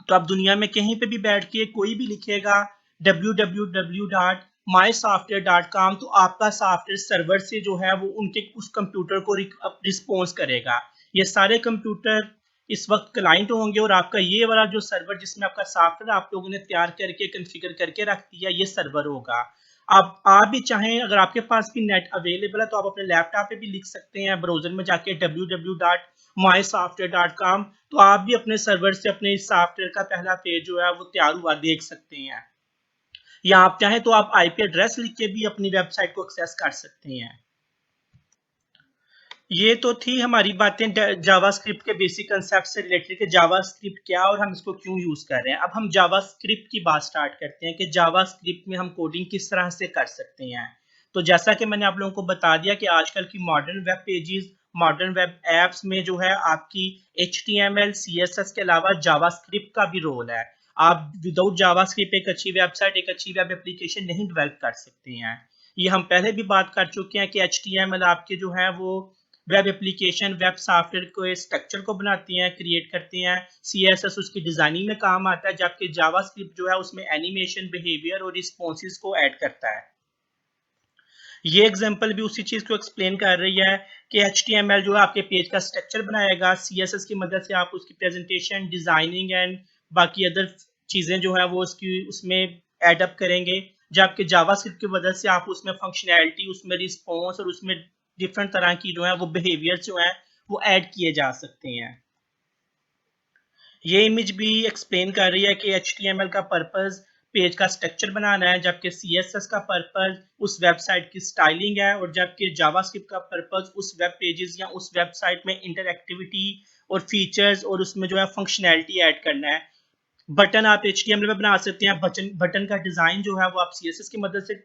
तो आप दुनिया में कहीं पे भी बैठ के कोई भी लिखेगा www.mysoftware.com, तो आपका सॉफ्टवेयर सर्वर से जो है वो उनके उस कंप्यूटर को रिस्पॉन्स करेगा। ये सारे कंप्यूटर इस वक्त क्लाइंट होंगे और आपका ये वाला जो सर्वर जिसमें आपका सॉफ्टवेयर आप लोगों ने तैयार करके कॉन्फ़िगर करके रख दिया, ये सर्वर होगा। आप भी चाहें, अगर आपके पास भी नेट अवेलेबल है, तो आप अपने लैपटॉप पे भी लिख सकते हैं ब्राउजर में जाके www.mysoftware.com, तो आप भी अपने सर्वर से अपने इस सॉफ्टवेयर का पहला पेज जो है वो तैयार हुआ देख सकते हैं। या आप चाहें तो आप आईपी एड्रेस लिख के भी अपनी वेबसाइट को एक्सेस कर सकते हैं। ये तो थी हमारी बातें जावास्क्रिप्ट के बेसिक कंसेप्ट से रिलेटेड कि जावास्क्रिप्ट क्या और हम इसको क्यों यूज कर रहे हैं। अब हम जावास्क्रिप्ट की बात स्टार्ट करते हैं कि जावास्क्रिप्ट में हम कोडिंग किस तरह से कर सकते हैं। तो जैसा कि मैंने आप लोगों को बता दिया कि आजकल की modern web pages, modern web apps में जो है आपकी HTML CSS के अलावा जावास्क्रिप्ट का भी रोल है। आप विदाउट जावास्क्रिप्ट एक अच्छी वेबसाइट, एक अच्छी वेब एप्लीकेशन नहीं डेवलप कर सकते हैं। ये हम पहले भी बात कर चुके हैं कि HTML आपके जो है वो वेब एप्लीकेशन, वेब सॉफ्टवेयर को स्ट्रक्चर को बनाती हैं, क्रिएट करती हैं। CSS उसकी डिजाइनिंग में काम आता है, जबकि जावास्क्रिप्ट जो है उसमें एनिमेशन, बिहेवियर और रिस्पॉन्सेज को ऐड करता है। ये एग्जांपल भी उसी चीज को एक्सप्लेन कर रही है कि HTML जो है आपके पेज का स्ट्रक्चर बनाएगा, CSS की मदद से आप उसकी प्रेजेंटेशन, डिजाइनिंग एंड बाकी अदर चीजें जो है वो उसकी उसमें ऐड अप करेंगे, जबकि जावास्क्रिप्ट की मदद से आप उसमें फंक्शनैलिटी, उसमें रिस्पॉन्स और उसमें डिफरेंट तरह की जो है वो बिहेवियर जो है वो ऐड किए जा सकते हैं। ये इमेज भी एक्सप्लेन कर रही है कि HTML का पर्पस पेज का स्ट्रक्चर बनाना है, जबकि CSS का पर्पस उस वेबसाइट की स्टाइलिंग है, और जबकि जावास्क्रिप्ट का पर्पस उस वेब पेजेस या उस वेबसाइट में इंटरएक्टिविटी और फीचर्स और उसमें जो है फंक्शनैलिटी ऐड करना है। बटन आप HTML में बना सकते हैं, बटन का डिजाइन जो है वो आप CSS की मदद से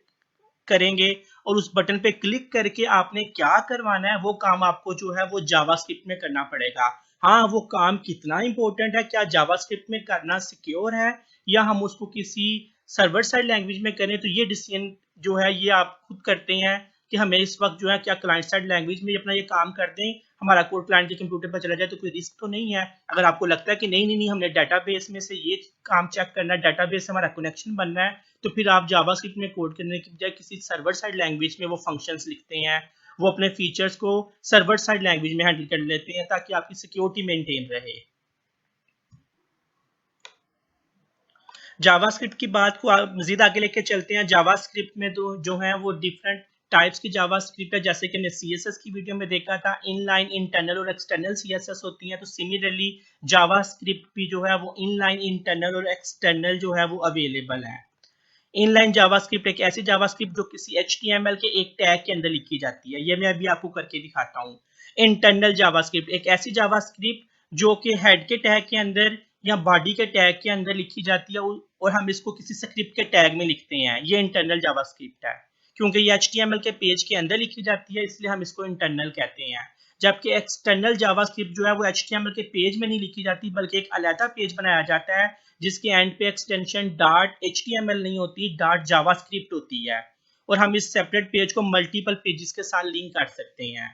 करेंगे, और उस बटन पे क्लिक करके आपने क्या करवाना है वो काम आपको जो है वो जावास्क्रिप्ट में करना पड़ेगा। हाँ, वो काम कितना इंपॉर्टेंट है, क्या जावास्क्रिप्ट में करना सिक्योर है या हम उसको किसी सर्वर साइड लैंग्वेज में करें, तो ये डिसीजन जो है ये आप खुद करते हैं कि हमें इस वक्त जो है क्या क्लाइंट साइड लैंग्वेज में अपना ये काम कर दें, हमारा कोड क्लाइंट के कंप्यूटर पर चला जाए तो कोई रिस्क तो नहीं है। अगर आपको लगता है कि नहीं नहीं नहीं हमने डाटाबेस में से ये काम चेक करना है, डाटाबेस से हमारा कनेक्शन बनना है, तो फिर आप जावास्क्रिप्ट में कोड करने की बजाय किसी सर्वर साइड लैंग्वेज में वो फंक्शंस लिखते हैं, वो अपने फीचर्स को सर्वर साइड लैंग्वेज में हैंडल कर लेते हैं ताकि आपकी सिक्योरिटी मेंटेन रहे। जावास्क्रिप्ट की बात को मजीद आगे लेके चलते हैं। जावास्क्रिप्ट में तो जो है वो डिफरेंट टाइप्स की जावास्क्रिप्ट है, जैसे कि हमने सीएसएस की वीडियो में देखा था, इनलाइन, इंटरनल और एक्सटर्नल सीएसएस होती हैं। तो सिमिलरली जावास्क्रिप्ट भी जो है वो इनलाइन, इंटरनल और एक्सटर्नल जो है वो अवेलेबल है। इनलाइन जावास्क्रिप्ट एक ऐसी जावास्क्रिप्ट जो किसी एचटीएमएल के एक टैग के अंदर लिखी जाती है, ये मैं अभी आपको करके दिखाता हूँ। इंटरनल जावास्क्रिप्ट एक ऐसी जावास्क्रिप्ट जो कि हेड के टैग के अंदर या बॉडी के टैग के अंदर लिखी जाती है और हम इसको किसी स्क्रिप्ट के टैग में लिखते हैं, ये इंटरनल जावास्क्रिप्ट है। क्योंकि ये एचटीएमएल के पेज के अंदर लिखी जाती है इसलिए हम इसको इंटरनल कहते हैं। जबकि एक्सटर्नल जावास्क्रिप्ट जो है वो एचटीएमएल के पेज में नहीं लिखी जाती बल्कि एक अलग पेज बनाया जाता है जिसके एंड पे एक्सटेंशन .html नहीं होती, .javascript होती है, और हम इस सेपरेट पेज को मल्टीपल पेजेस के साथ लिंक कर सकते हैं।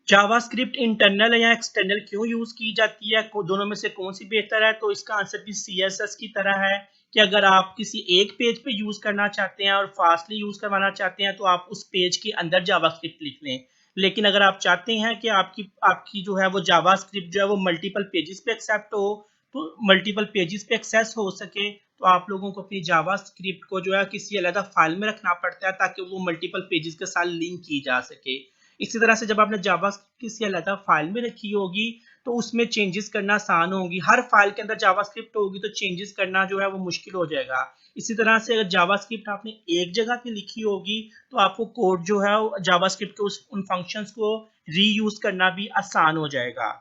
जावास्क्रिप्ट इंटरनल या एक्सटर्नल क्यों यूज की जाती है, दोनों में से कौन सी बेहतर है? तो इसका आंसर भी सीएसएस की तरह है कि अगर आप किसी एक पेज पे यूज करना चाहते हैं और फास्टली यूज करवाना चाहते हैं तो आप उस पेज के अंदर जावास्क्रिप्ट लिख लें। लेकिन अगर आप चाहते हैं कि आपकी जो है वो जावास्क्रिप्ट जो है वो मल्टीपल पेजेस पे एक्सेप्ट हो, तो मल्टीपल पेजेस पे एक्सेस हो सके, तो आप लोगों को अपनी जावास्क्रिप्ट को जो है किसी अलग फाइल में रखना पड़ता है ताकि वो मल्टीपल पेजेस के साथ लिंक की जा सके। इसी तरह से जब आपने जावास्क्रिप्ट किसी अलग फाइल में रखी होगी तो उसमें चेंजेस करना आसान होगी। हर फाइल के अंदर जावास्क्रिप्ट होगी तो चेंजेस करना जो है वो मुश्किल हो जाएगा। इसी तरह से अगर जावास्क्रिप्ट आपने एक जगह पे लिखी होगी तो आपको कोड जो है जावास्क्रिप्ट के उन फंक्शंस को रीयूज करना भी आसान हो जाएगा।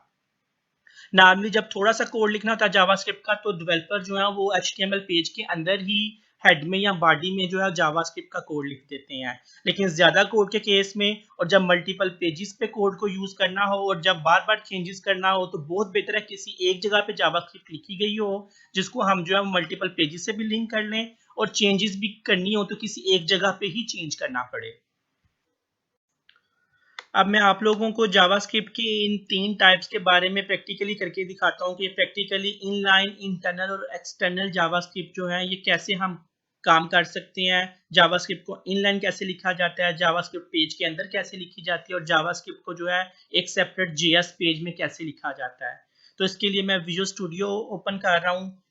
नॉर्मली जब थोड़ा सा कोड लिखना होता है जावास्क्रिप्ट का तो डेवलपर जो है वो एचटीएमएल पेज के अंदर ही हेड में या बॉडी में जो है जावास्क्रिप्ट का कोड लिख देते हैं। लेकिन ज्यादा कोड के केस में और जब मल्टीपल पेजेस पे कोड को यूज करना हो और जब बार बार चेंजेस करना हो तो बहुत बेहतर है किसी एक जगह पे जावास्क्रिप्ट लिखी गई हो जिसको हम जो है मल्टीपल पेजेस से भी लिंक कर लें और चेंजेस भी करनी हो तो किसी एक जगह पे ही चेंज करना पड़े। अब मैं आप लोगों को जावास्क्रिप्ट की इन 3 टाइप्स के बारे में प्रैक्टिकली करके दिखाता हूँ कि प्रैक्टिकली इनलाइन, इंटरनल और एक्सटर्नल जावास्क्रिप्ट जो है ये कैसे हम काम कर सकते हैं। जावास्क्रिप्ट को इनलाइन कैसे लिखा जाता है, जावास्क्रिप्ट पेज के अंदर कैसे लिखी जाती है और जावास्क्रिप्ट को जो है एक सेपरेट जेएस पेज में कैसे लिखा जाता है। तो इसके लिए मैं विजुअल स्टूडियो ओपन कर रहा हूँ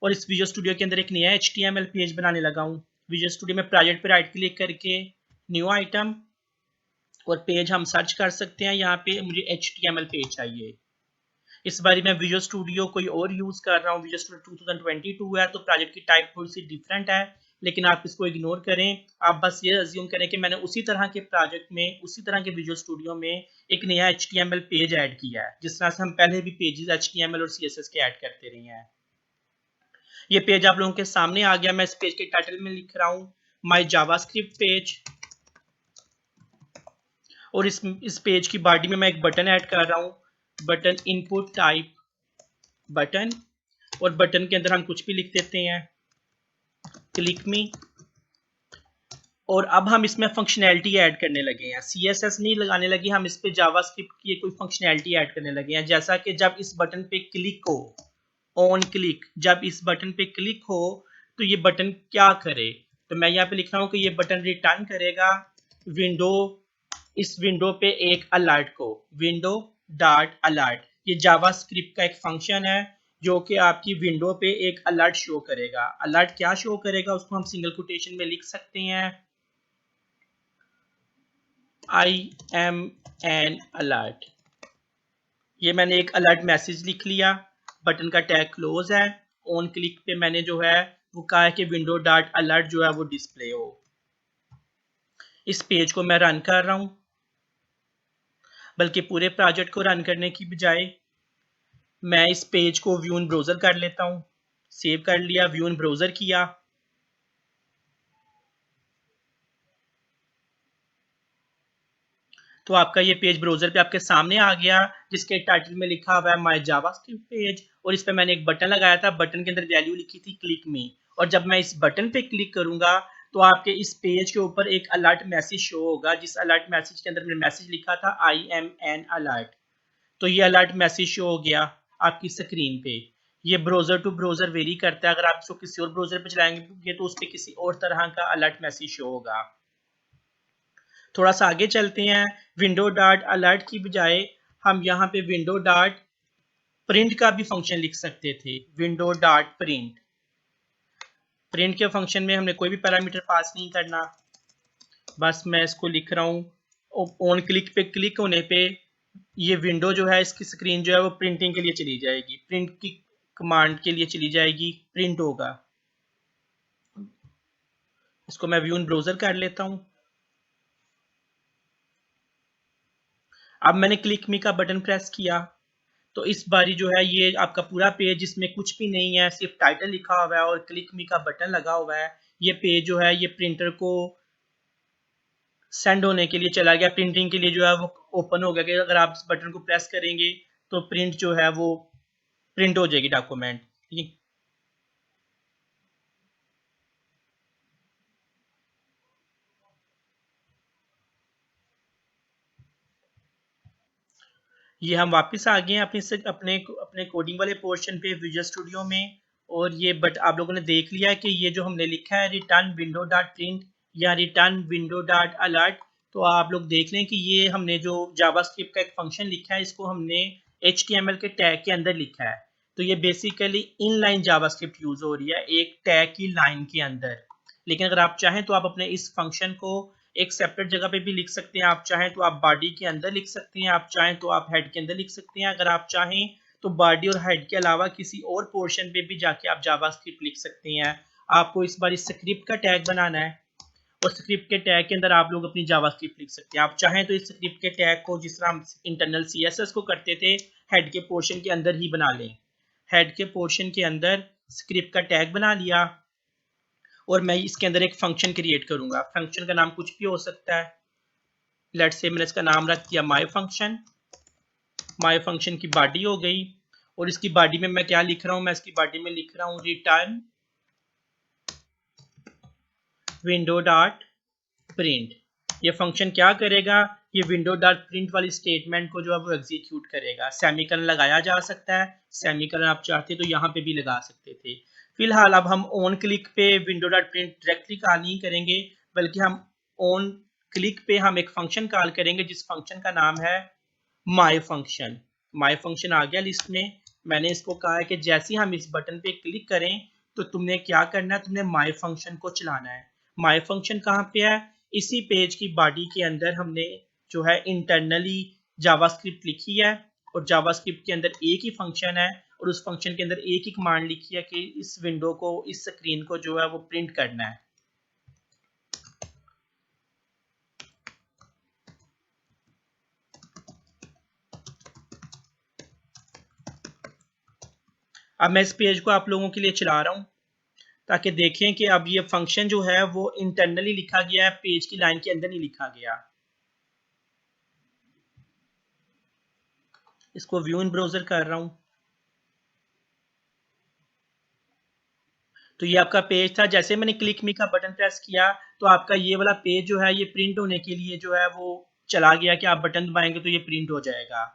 और इस विजुअल स्टूडियो के अंदर एक नया HTML पेज बनाने लगा हूँ। विजुअल स्टूडियो में प्रोजेक्ट पे राइट क्लिक करके न्यू आइटम और पेज हम सर्च कर सकते हैं। यहाँ पे मुझे HTML पेज चाहिए। इस बार मैं विजुअल स्टूडियो कोई और यूज कर रहा हूँ, विजुअल स्टूडियो 2022 है तो प्रोजेक्ट की टाइप थोड़ी सी डिफरेंट है, लेकिन आप इसको इग्नोर करें। आप बस ये अज्यूम करें कि मैंने उसी तरह के प्रोजेक्ट में, उसी तरह के विजुअल स्टूडियो में एक नया HTML पेज ऐड किया है, जिस तरह से हम पहले भी पेजेस HTML और CSS के ऐड करते रहे हैं। ये पेज आप लोगों के सामने आ गया। मैं इस पेज के टाइटल में लिख रहा हूँ माई जावास्क्रिप्ट पेज और इस पेज की बॉडी में मैं एक बटन ऐड कर रहा हूँ, बटन इनपुट टाइप बटन, और बटन के अंदर हम कुछ भी लिख देते हैं, क्लिक मी। और अब हम इसमें फंक्शनैलिटी ऐड करने लगे हैं, CSS नहीं लगाने लगे, हम इस पे जावास्क्रिप्ट की कोई फंक्शनैलिटी ऐड करने लगे हैं। जैसा कि जब इस बटन पे क्लिक हो, ऑन क्लिक, जब इस बटन पे क्लिक हो तो ये बटन क्या करे, तो मैं यहाँ पे लिख रहा हूँ कि ये बटन रिटर्न करेगा विंडो, इस विंडो पे एक अलर्ट को, विंडो डॉट अलर्ट। ये जावास्क्रिप्ट का एक फंक्शन है जो कि आपकी विंडो पे एक अलर्ट शो करेगा। अलर्ट क्या शो करेगा उसको हम सिंगल कोटेशन में लिख सकते हैं, आई एम एन अलर्ट। ये मैंने एक अलर्ट मैसेज लिख लिया, बटन का टैग क्लोज है। ऑन क्लिक पे मैंने जो है वो कहा है कि विंडो डॉट अलर्ट जो है वो डिस्प्ले हो। इस पेज को मैं रन कर रहा हूं, बल्कि पूरे प्रोजेक्ट को रन करने की बजाय मैं इस पेज को व्यू इन ब्राउजर कर लेता हूं। सेव कर लिया, व्यू इन ब्राउजर किया, तो आपका ये पेज ब्राउजर पे आपके सामने आ गया जिसके टाइटल में लिखा हुआ है माय जावास्क्रिप्ट पेज, और इस पे मैंने एक बटन लगाया था, बटन के अंदर वैल्यू लिखी थी क्लिक मी, और जब मैं इस बटन पे क्लिक करूंगा तो आपके इस पेज के ऊपर एक अलर्ट मैसेज शो होगा, जिस अलर्ट मैसेज के अंदर मैंने मैसेज लिखा था आई एम एन अलर्ट। तो ये अलर्ट मैसेज शो हो गया आपकी स्क्रीन पे। ये ब्राउजर टू ब्राउजर वेरी करता है, अगर आप इसको किसी और ब्राउजर पे चलाएंगे तो उस पर किसी और तरह का अलर्ट मैसेज शो होगा। थोड़ा सा आगे चलते हैं। विंडो डॉट अलर्ट की बजाय हम यहाँ पे विंडो डॉट प्रिंट का भी फंक्शन लिख सकते थे। विंडो डॉट प्रिंट, प्रिंट के फंक्शन में हमने कोई भी पैरामीटर पास नहीं करना, बस मैं इसको लिख रहा हूँ ऑन क्लिक पे क्लिक होने पे ये विंडो जो है इसकी स्क्रीन जो है वो प्रिंटिंग के लिए चली जाएगी, प्रिंट की कमांड के लिए चली जाएगी, प्रिंट होगा। इसको मैं व्यू इन ब्राउजर कर लेता हूँ। अब मैंने क्लिक मी का बटन प्रेस किया तो इस बारी जो है ये आपका पूरा पेज जिसमें कुछ भी नहीं है, सिर्फ टाइटल लिखा हुआ है और क्लिक मी का बटन लगा हुआ है, ये पेज जो है ये प्रिंटर को सेंड होने के लिए चला गया, प्रिंटिंग के लिए जो है वो ओपन हो गया कि अगर आप इस बटन को प्रेस करेंगे तो प्रिंट जो है वो प्रिंट हो जाएगी डॉक्यूमेंट। ये हम वापस आ गए हैं अपने अपने कोडिंग वाले पोर्शन पे विजुअल स्टूडियो में। और ये बट आप लोगों ने देख लिया है कि ये जो हमने लिखा है रिटर्न विंडो डॉट प्रिंट या रिटर्न विंडो डॉट अलर्ट, तो आप लोग देख लें कि ये हमने जो जावास्क्रिप्ट का एक फंक्शन लिखा है इसको हमने HTML के टैग के अंदर लिखा है। तो ये बेसिकली इनलाइन जावास्क्रिप्ट यूज हो रही है एक टैग की लाइन के अंदर। लेकिन अगर आप चाहें तो आप अपने इस फंक्शन को एक सेपरेट जगह पे भी लिख सकते हैं, आप चाहें तो आप बॉडी के अंदर लिख सकते हैं, आप चाहें तो आप हेड के अंदर लिख सकते हैं, अगर आप चाहें तो बॉडी और हेड के अलावा किसी और पोर्शन पे भी जाके आप जावास्क्रिप्ट लिख सकते हैं। आपको इस बार इस स्क्रिप्ट का टैग बनाना है और स्क्रिप्ट के टैग के अंदर आप लोग अपनी जावास्क्रिप्ट लिख सकते हैं। आप चाहें तो इस स्क्रिप्ट के टैग को जिस तरह हम इंटरनल CSS को करते थे हेड के पोर्शन के अंदर ही बना लें। हेड के पोर्शन के अंदर स्क्रिप्ट का टैग बना लिया और मैं इसके अंदर एक फंक्शन क्रिएट करूंगा। फंक्शन का नाम कुछ भी हो सकता है, लेट्स से मैंने इसका नाम रख दिया माय फंक्शन। माय फंक्शन की बॉडी हो गई और इसकी बॉडी में मैं क्या लिख रहा हूं, मैं इसकी बॉडी में लिख रहा हूं रिटर्न विंडो डॉट प्रिंट। ये फंक्शन क्या करेगा, ये विंडो डॉट प्रिंट वाली स्टेटमेंट को जो है वो एग्जीक्यूट करेगा। सेमीकोलन लगाया जा सकता है, सेमीकोलन आप चाहते तो यहाँ पे भी लगा सकते थे। फिलहाल अब हम ऑन क्लिक पे window dot print directly call नहीं करेंगे, बल्कि हम ऑन क्लिक पे हम एक फंक्शन कॉल करेंगे जिस फंक्शन का नाम है माय फंक्शन। माय फंक्शन आ गया लिस्ट में। मैंने इसको कहा है कि जैसे ही हम इस बटन पे क्लिक करें तो तुमने क्या करना है, तुमने माय फंक्शन को चलाना है। माय फंक्शन कहाँ पे है, इसी पेज की बॉडी के अंदर हमने जो है इंटरनली जावास्क्रिप्ट लिखी है और जावास्क्रिप्ट के अंदर एक ही फंक्शन है और उस फंक्शन के अंदर एक ही कमांड लिखी है कि इस विंडो को, इस स्क्रीन को जो है वो प्रिंट करना है। अब मैं इस पेज को आप लोगों के लिए चला रहा हूं ताकि देखें कि अब ये फंक्शन जो है वो इंटरनली लिखा गया है, पेज की लाइन के अंदर नहीं लिखा गया। इसको व्यू इन ब्राउजर कर रहा हूं तो ये आपका पेज था। जैसे मैंने क्लिक मी का बटन प्रेस किया तो आपका ये वाला पेज जो है ये प्रिंट होने के लिए जो है वो चला गया कि आप बटन दबाएंगे तो ये प्रिंट हो जाएगा।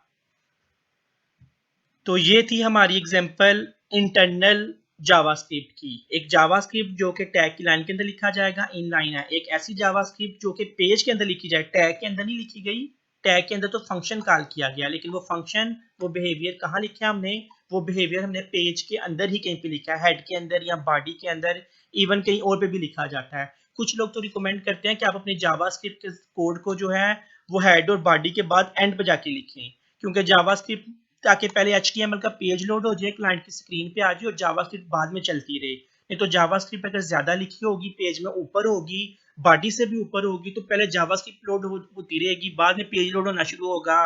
तो ये थी हमारी एग्जांपल इंटरनल जावास्क्रिप्ट की। एक जावास्क्रिप्ट जो कि टैग की लाइन के अंदर लिखा जाएगा, इन लाइन है। एक ऐसी जावास्क्रिप्ट जो कि पेज के अंदर लिखी जाए, टैग के अंदर नहीं लिखी गई। टैग के अंदर तो फंक्शन कॉल किया गया, लेकिन वो फंक्शन, वो बिहेवियर कहाँ लिखा है हमने, वो बिहेवियर हमने पेज के अंदर ही कहीं पे लिखा है, हेड के अंदर या बॉडी के अंदर, इवन कहीं और पे भी लिखा जाता है। कुछ लोग तो रिकमेंड करते हैं कि आप अपने जावास्क्रिप्ट के कोड को जो है वो हेड और बॉडी के बाद एंड पे जाके लिखें, क्योंकि जावास्क्रिप्ट ताकि पहले HTML का पेज लोड हो जाए, क्लाइंट की स्क्रीन पे आ जाए और जावास्क्रिप्ट बाद में चलती रहे। नहीं तो जावास्क्रिप्ट अगर ज्यादा लिखी होगी, पेज में ऊपर होगी, बॉडी से भी ऊपर होगी, तो पहले जावास्क्रिप्ट लोड होती रहेगी, बाद में पेज लोड होना शुरू होगा,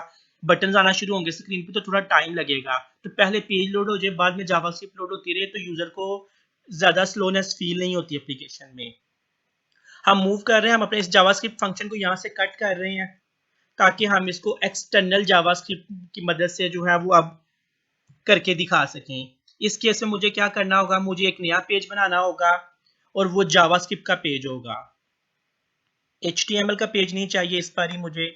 बटन आना शुरू होंगे स्क्रीन पे, तो थोड़ा टाइम लगेगा। तो पहले पेज लोड हो जाए, बाद में जावास्क्रिप्ट लोड होती रहे, तो यूजर को ज्यादा स्लोनेस फील नहीं होती एप्लीकेशन में। हम मूव कर रहे हैं, हम अपने इस जावास्क्रिप्ट फंक्शन को यहाँ से कट कर रहे हैं ताकि हम इसको एक्सटर्नल जावास्क्रिप्ट की मदद से जो है वो अब करके दिखा सकें। इस केस में मुझे क्या करना होगा, मुझे एक नया पेज बनाना होगा और वो जावास्क्रिप्ट का पेज होगा। HTML का पेज नहीं चाहिए इस बारी मुझे।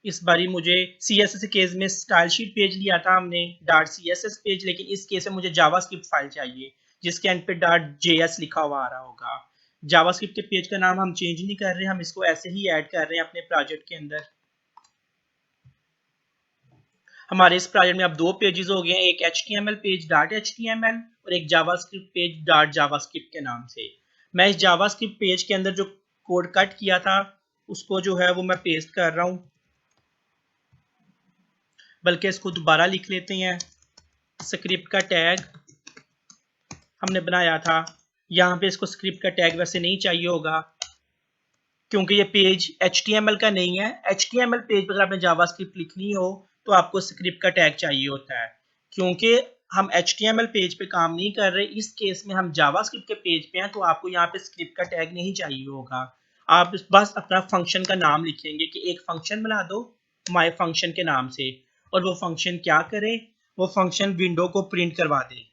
इस बारी मुझे CSS केस में स्टाइल शीट पेज लिया था हमने, .css पेज, लेकिन इस केस में मुझे जावास्क्रिप्ट फाइल चाहिए जिसके एंड पे .js लिखा हुआ आ रहा होगा। जावास्क्रिप्ट के पेज का नाम हम चेंज नहीं कर रहे, हम इसको ऐसे ही ऐड कर रहे हैं अपने प्रोजेक्ट के अंदर। हमारे इस प्रोजेक्ट में अब दो पेजेस हो गए हैं, एक HTML पेज .html और एक जावास्क्रिप्ट पेज .javascript के नाम से। मैं इस जावास्क्रिप्ट पेज के अंदर जो कोड कट किया था उसको जो है वो मैं पेस्ट कर रहा हूँ, बल्कि इसको दोबारा लिख लेते हैं। स्क्रिप्ट का टैग हमने बनाया था, यहाँ पे इसको स्क्रिप्ट का टैग वैसे नहीं चाहिए होगा क्योंकि ये पेज HTML का नहीं है। HTML पेज पर अगर आपने जावास्क्रिप्ट लिखनी हो तो आपको स्क्रिप्ट का टैग चाहिए होता है। क्योंकि हम HTML पेज पे काम नहीं कर रहे, इस केस में हम जावास्क्रिप्ट के पेज पे हैं, तो आपको यहाँ पे स्क्रिप्ट का टैग नहीं चाहिए होगा। आप बस अपना फंक्शन का नाम लिखेंगे कि एक फंक्शन बना दो माय फंक्शन के नाम से, और वो फंक्शन क्या करे, वो फंक्शन विंडो को प्रिंट करवा दे।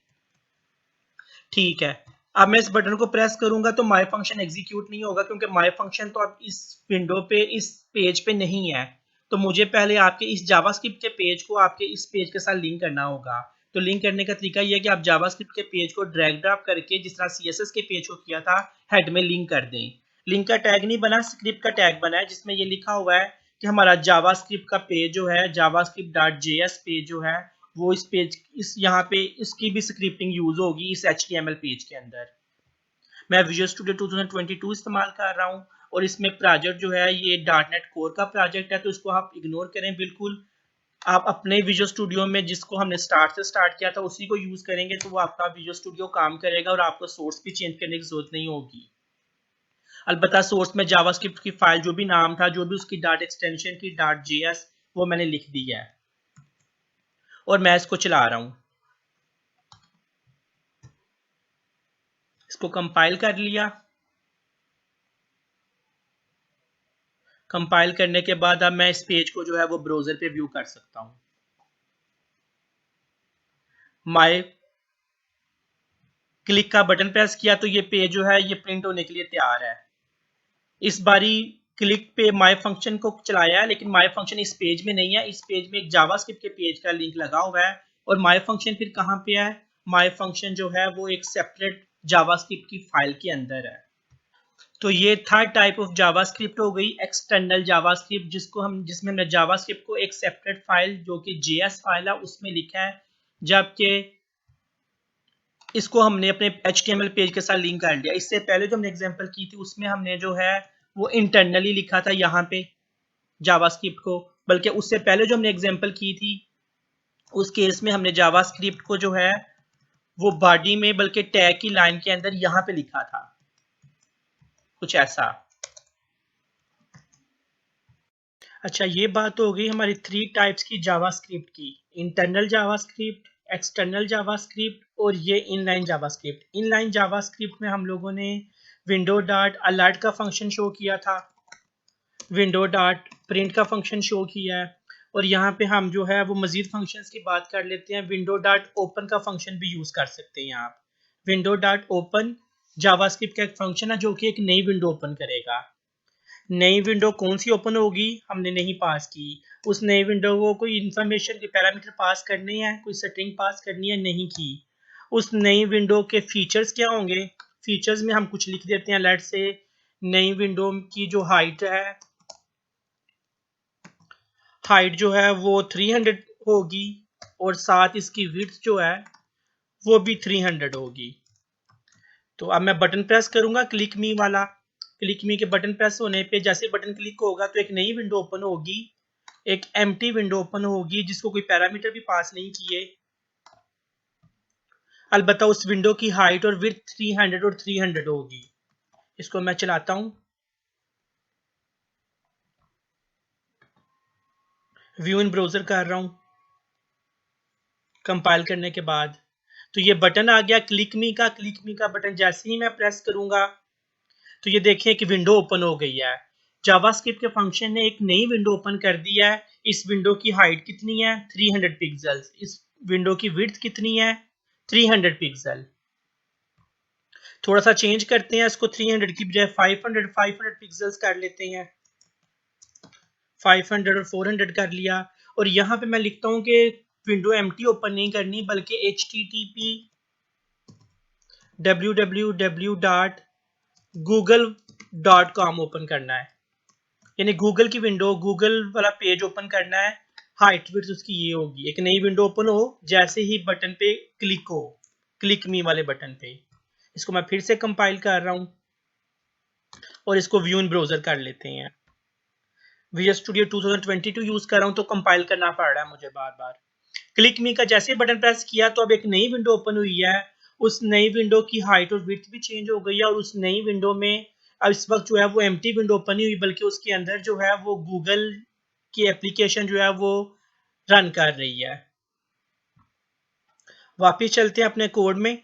ठीक है, अब मैं इस बटन को प्रेस करूंगा तो माय फंक्शन एग्जीक्यूट नहीं होगा क्योंकि माय फंक्शन तो अब इस विंडो पे, इस पेज पे नहीं है। तो मुझे पहले आपके इस जावास्क्रिप्ट के पेज को आपके इस पेज के साथ लिंक करना होगा। तो लिंक करने का तरीका यह है कि आप जावास्क्रिप्ट के पेज को ड्रैग ड्रॉप करके जिस तरह CSS के पेज को किया था हेड में लिंक कर दें। लिंक का टैग नहीं बना, स्क्रिप्ट का टैग बना है जिसमें ये लिखा हुआ है कि हमारा जावास्क्रिप्ट का पेज जो है, javascript.js पेज जो है, वो इस पेज, इस यहाँ पे इसकी भी स्क्रिप्टिंग यूज होगी इस HTML पेज के अंदर। मैं विजुअल स्टूडियो 2022 इस्तेमाल कर रहा हूँ और इसमें प्रोजेक्ट जो है ये .NET कोर का प्रोजेक्ट है, तो इसको आप इग्नोर करें बिल्कुल। आप अपने विजुअल स्टूडियो में जिसको हमने स्टार्ट से स्टार्ट किया था उसी को यूज करेंगे तो वो आपका विजुअल स्टूडियो काम करेगा और आपको सोर्स भी चेंज करने की जरूरत नहीं होगी। अलबत्ता सोर्स में जावास्क्रिप्ट की फाइल जो भी नाम था, जो भी उसकी डाट एक्सटेंशन की .js, वो मैंने लिख दी है और मैं इसको चला रहा हूँ। इसको कंपाइल कर लिया। कंपाइल करने के बाद अब मैं इस पेज को जो है वो ब्राउजर पे व्यू कर सकता हूँ। माय क्लिक का बटन प्रेस किया तो ये पेज जो है ये प्रिंट होने के लिए तैयार है। इस बारी क्लिक पे माय फंक्शन को चलाया है, लेकिन माय फंक्शन इस पेज में नहीं है। इस पेज में एक जावास्क्रिप्ट के पेज का लिंक लगा हुआ है और माय फंक्शन फिर कहाँ पे है? माय फंक्शन जो है वो एक सेपरेट जावास्क्रिप्ट की फाइल के अंदर है। तो ये थर्ड टाइप ऑफ जावास्क्रिप्ट हो गई, एक्सटर्नल जावास्क्रिप्ट, जिसमें हमने जावास्क्रिप्ट को एक सेपरेट फाइल जो कि JS फाइल है उसमें लिखा है, जबकि इसको हमने अपने HTML पेज के साथ लिंक कर लिया। इससे पहले जो हमने एग्जांपल की थी उसमें हमने जो है वो इंटरनली लिखा था यहाँ पे जावास्क्रिप्ट को, बल्कि उससे पहले जो हमने एग्जांपल की थी उस केस में हमने जावास्क्रिप्ट को जो है वो बॉडी में, बल्कि टैग की लाइन के अंदर यहाँ पे लिखा था, कुछ ऐसा। अच्छा, ये बात हो गई हमारी 3 टाइप्स की जावास्क्रिप्ट की, इंटरनल जावास्क्रिप्ट, एक्सटर्नल जावास्क्रिप्ट और ये इनलाइन जावास्क्रिप्ट। इनलाइन जावास्क्रिप्ट में हम लोगों ने विंडो डॉट अलर्ट का फंक्शन शो किया था, विंडो डॉट प्रिंट का फंक्शन शो किया है, और यहाँ पे हम जो है वो मजीद फंक्शंस की बात कर लेते हैं। विंडो डॉट ओपन का फंक्शन भी यूज कर सकते हैं आप। विंडो डॉट ओपन जावास्क्रिप्ट का एक फंक्शन है जो कि एक नई विंडो ओपन करेगा। नई विंडो कौन सी ओपन होगी हमने नहीं पास की, उस नई विंडो को कोई इंफॉर्मेशन के पैरामीटर पास करनी है, कोई स्ट्रिंग पास करनी है, नहीं की। उस नई विंडो के फीचर्स क्या होंगे? फीचर्स में हम कुछ लिख देते हैं, लेट से नई विंडो की जो हाइट है, हाइट जो है वो 300 होगी और साथ इसकी विड्थ जो है वो भी 300 होगी। तो अब मैं बटन प्रेस करूंगा क्लिक मी वाला। क्लिक मी के बटन प्रेस होने पे जैसे बटन क्लिक होगा तो एक नई विंडो ओपन होगी, एक एम्प्टी विंडो ओपन होगी जिसको कोई पैरामीटर भी पास नहीं किए। अलबत्ता उस विंडो की हाइट और विड्थ 300 और 300 होगी। इसको मैं चलाता हूं, व्यू इन ब्राउजर कर रहा हूं कंपाइल करने के बाद। तो ये बटन आ गया क्लिक मी का। क्लिक मी का बटन जैसे ही मैं प्रेस करूंगा तो ये देखिए कि विंडो ओपन हो गई है। जावास्क्रिप्ट के फंक्शन ने एक नई विंडो ओपन कर दी है। इस विंडो की हाइट कितनी है? 300 पिक्सल्स। इस विंडो की विड्थ कितनी है? 300 पिक्सल। थोड़ा सा चेंज करते हैं इसको, 300 की बजाय 500 पिक्सल्स कर लेते हैं, 500 और 400 कर लिया। और यहाँ पे मैं लिखता हूँ कि विंडो एम्प्टी ओपन नहीं करनी बल्कि http://google.com ओपन करना है, यानी गूगल की विंडो, गूगल वाला पेज ओपन करना है। हाइट विड्थ उसकी ये होगी, एक नई विंडो ओपन हो जैसे ही बटन पे क्लिक हो, क्लिक मी वाले बटन पे। इसको मैं फिर से कंपाइल कर रहा हूँ और इसको व्यू इन ब्राउजर कर लेते हैं। विजुअल स्टूडियो 2022 यूज कर रहा हूँ तो कंपाइल करना पड़ रहा है मुझे बार बार। क्लिक मी का जैसे ही बटन प्रेस किया तो अब एक नई विंडो ओपन हुई है। उस नई विंडो की हाइट और विड्थ भी चेंज हो गई है और उस नई विंडो में अब इस वक्त जो है वो एम्प्टी विंडो ओपन नहीं हुई बल्कि उसके अंदर जो है वो गूगल की एप्लीकेशन जो है वो रन कर रही है। वापिस चलते हैं अपने कोड में।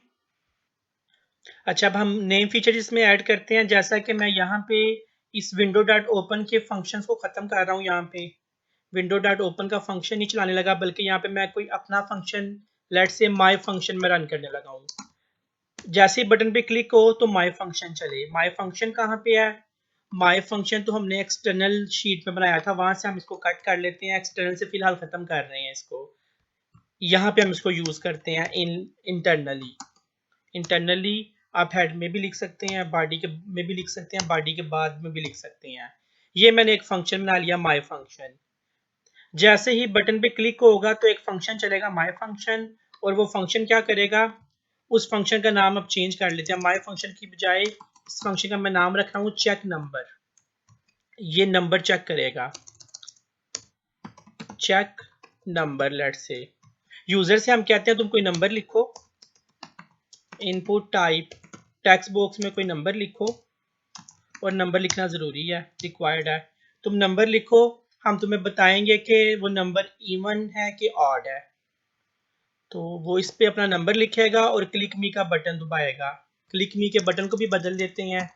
अच्छा, अब हम नेम फीचर इसमें ऐड करते हैं। जैसा कि मैं यहाँ पे इस विंडो डॉट ओपन के फंक्शंस को ख़त्म कर रहा हूँ, यहाँ पे विंडो डॉट ओपन का फंक्शन नहीं चलाने लगा बल्कि यहाँ पे मैं कोई अपना function, let's say my function में रन करने लगा हूँ। जैसे ही बटन पे क्लिक हो तो माय फंक्शन चले। माय फंक्शन कहाँ पे है? माय फंक्शन तो हमने एक्सटर्नल शीट में बनाया था, वहां से हम इसको कट कर लेते हैं। एक्सटर्नल से फिलहाल खत्म कर रहे हैं इसको। यहाँ पे हम इसको यूज करते हैं इंटरनली। इंटरनली आप हेड में भी लिख सकते हैं, बॉडी के में भी लिख सकते हैं, बॉडी के बाद में भी लिख सकते हैं। ये मैंने एक फंक्शन बना लिया, माय फंक्शन। जैसे ही बटन पे क्लिक होगा तो एक फंक्शन चलेगा, माय फंक्शन। और वो फंक्शन क्या करेगा, उस फंक्शन का नाम अब चेंज कर लेते हैं। माय फंक्शन की बजाय इस फंक्शन का मैं नाम रख रहा हूँ चेक नंबर। ये नंबर चेक करेगा, check number. Let's say user से हम कहते हैं तुम कोई नंबर लिखो, इनपुट टाइप टेक्स्ट बॉक्स में कोई नंबर लिखो, और नंबर लिखना जरूरी है, रिक्वायर्ड है। तुम नंबर लिखो, हम तुम्हें बताएंगे कि वो नंबर इवन है कि ऑड है। तो वो इस पे अपना नंबर लिखेगा और क्लिक मी का बटन दबाएगा। क्लिक मी के बटन को भी बदल देते हैं,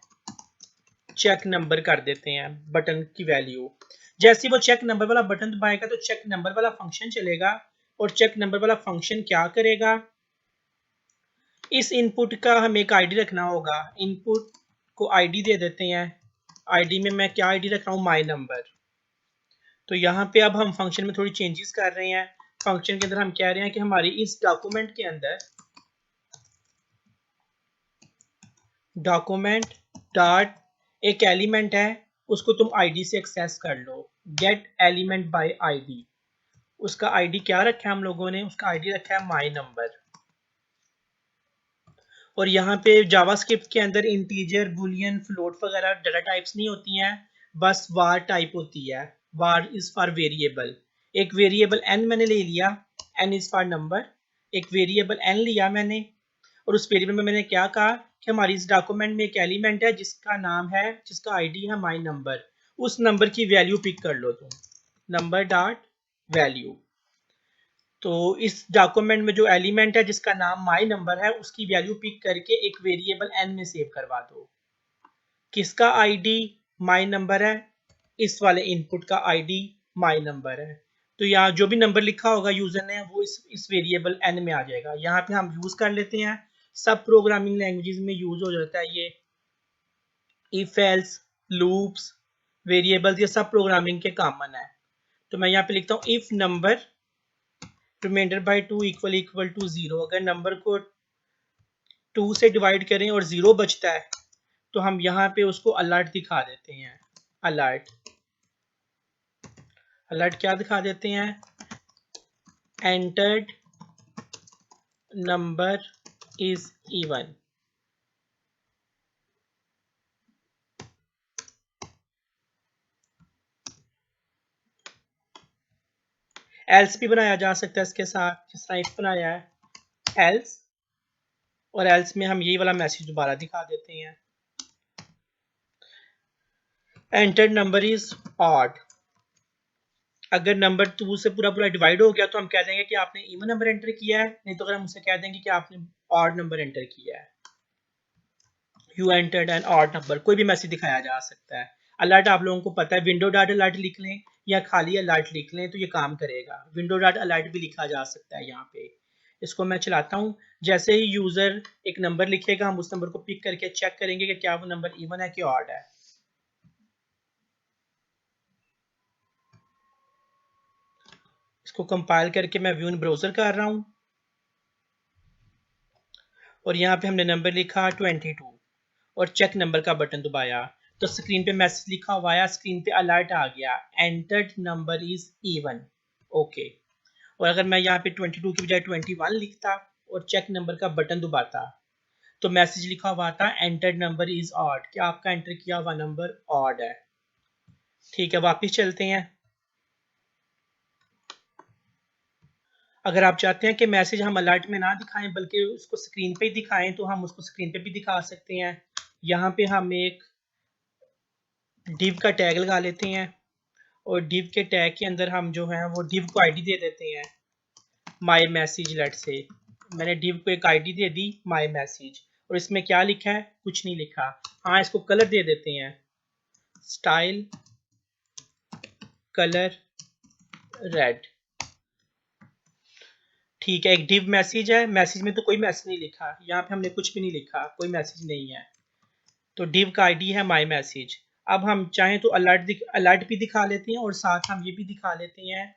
चेक नंबर कर देते हैं बटन की वैल्यू। जैसे वो चेक नंबर वाला बटन दबाएगा तो चेक नंबर वाला फंक्शन चलेगा। और चेक नंबर वाला फंक्शन क्या करेगा, इस इनपुट का हमें एक आईडी रखना होगा। इनपुट को आईडी दे देते हैं। आईडी में मैं क्या आईडी रख रहा हूँ, माय नंबर। तो यहाँ पे अब हम फंक्शन में थोड़ी चेंजेस कर रहे हैं। फंक्शन के अंदर हम कह रहे हैं कि हमारी इस डॉक्यूमेंट के अंदर डॉक्यूमेंट डॉट एक एलिमेंट है, उसको तुम आईडी से एक्सेस कर लो। Get element by ID. उसका आईडी क्या रखा है हम लोगों ने, उसका आईडी रखा है माय नंबर। और यहाँ पे जावास्क्रिप्ट के अंदर इंटीजर, बुलियन, फ्लोट वगैरह डाटा टाइप्स नहीं होती हैं, बस वार टाइप होती है। वार इज फॉर वेरिएबल। एक वेरिएबल एन मैंने ले लिया, एन इज फॉर नंबर। एक वेरिएबल एन लिया मैंने, और उस वेरिएबल में मैंने क्या कहा कि हमारी इस डॉक्यूमेंट में एक एलिमेंट है जिसका नाम है, जिसका आईडी है माय नंबर। उस नंबर की वैल्यू पिक कर लो तुम, नंबर डॉट वैल्यू। तो इस डॉक्यूमेंट में जो एलिमेंट है जिसका नाम माय नंबर है, उसकी वैल्यू पिक करके एक वेरिएबल एन में सेव करवा दो। किसका आईडी माय नंबर है, इस वाले इनपुट का आईडी माय नंबर है। तो यहाँ जो भी नंबर लिखा होगा यूजर ने वो इस वेरिएबल एन में आ जाएगा। यहाँ पे हम यूज कर लेते हैं, सब प्रोग्रामिंग लैंग्वेजेस में यूज हो जाता है ये। इफ एल्स, लूप्स, वेरिएबल्स, ये सब प्रोग्रामिंग के कॉमन है। तो मैं यहाँ पे लिखता हूँ if number remainder by 2 equal to 0। अगर नंबर को 2 से डिवाइड करें और 0 बचता है तो हम यहाँ पे उसको अलर्ट दिखा देते हैं। अलर्ट, अलर्ट क्या दिखा देते हैं, entered number is even. Else भी बनाया जा सकता है इसके साथ, जिस तरह इफ बनाया है एल्स, और एल्स में हम यही वाला मैसेज दोबारा दिखा देते हैं, एंटर्ड नंबर इज ऑड। अगर नंबर 2 से पूरा पूरा डिवाइड हो गया तो हम कह देंगे कि आपने इवन नंबर एंटर किया है, नहीं तो अगर हम उसे कह देंगे कि आपने ऑड नंबर एंटर किया है, you entered an odd number. कोई भी मैसेज दिखाया जा सकता है। अलर्ट आप लोगों को पता है, विंडो डॉट अलर्ट लिख लें या खाली अलर्ट लिख लें तो ये काम करेगा। विंडो डॉट अलर्ट भी लिखा जा सकता है यहाँ पे। इसको मैं चलाता हूँ। जैसे ही यूजर एक नंबर लिखेगा हम उस नंबर को पिक करके चेक करेंगे कि क्या वो नंबर इवन है कि ऑड है। इसको कंपाइल करके मैं व्यू इन ब्राउजर कर रहा हूँ और यहाँ पे हमने नंबर लिखा 22 और चेक नंबर का बटन दबाया तो स्क्रीन पे मैसेज लिखा हुआ है, स्क्रीन पे अलर्ट आ गया, entered number is even. Okay. और अगर मैं यहाँ पे 22 की बजाय 21 लिखता और चेक नंबर का बटन दबाता तो मैसेज लिखा हुआ था एंटर्ड नंबर इज ऑड, कि आपका एंटर किया हुआ नंबर ऑड है। ठीक है, वापस चलते हैं। अगर आप चाहते हैं कि मैसेज हम अलर्ट में ना दिखाएं बल्कि उसको स्क्रीन पे ही दिखाएं तो हम उसको स्क्रीन पे भी दिखा सकते हैं। यहाँ पे हम एक div का टैग लगा लेते हैं और div के टैग के अंदर हम जो है वो div को आईडी दे देते हैं माई मैसेज। लेट से मैंने div को एक ID they the my message और इसमें क्या लिखा है, कुछ नहीं लिखा। हाँ, इसको कलर दे देते हैं, स्टाइल कलर रेड। ठीक है, एक div मैसेज है, मैसेज में तो कोई मैसेज नहीं लिखा, यहाँ पे हमने कुछ भी नहीं लिखा, कोई मैसेज नहीं है। तो div का आईडी है माई मैसेज। अब हम चाहें तो अलर्ट भी दिखा लेते हैं और साथ हम ये भी दिखा लेते हैं,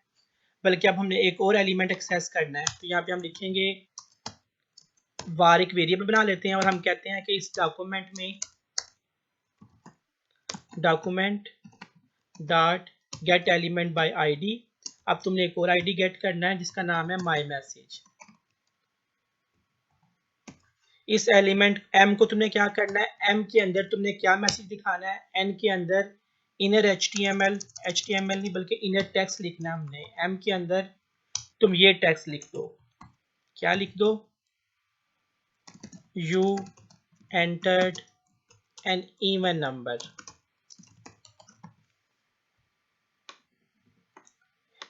बल्कि अब हमने एक और एलिमेंट एक्सेस करना है तो यहाँ पे हम लिखेंगे var, एक वेरिएबल बना लेते हैं और हम कहते हैं कि इस डॉक्यूमेंट में document dot gate element by ID. अब तुमने एक और आईडी गेट करना है जिसका नाम है माई मैसेज। इस एलिमेंट m को तुमने क्या करना है, m के अंदर तुमने क्या मैसेज दिखाना है, n के अंदर इनर HTML नहीं बल्कि इनर टेक्स्ट लिखना है हमने। m के अंदर तुम ये टेक्स्ट लिख दो, क्या लिख दो, you entered an even number।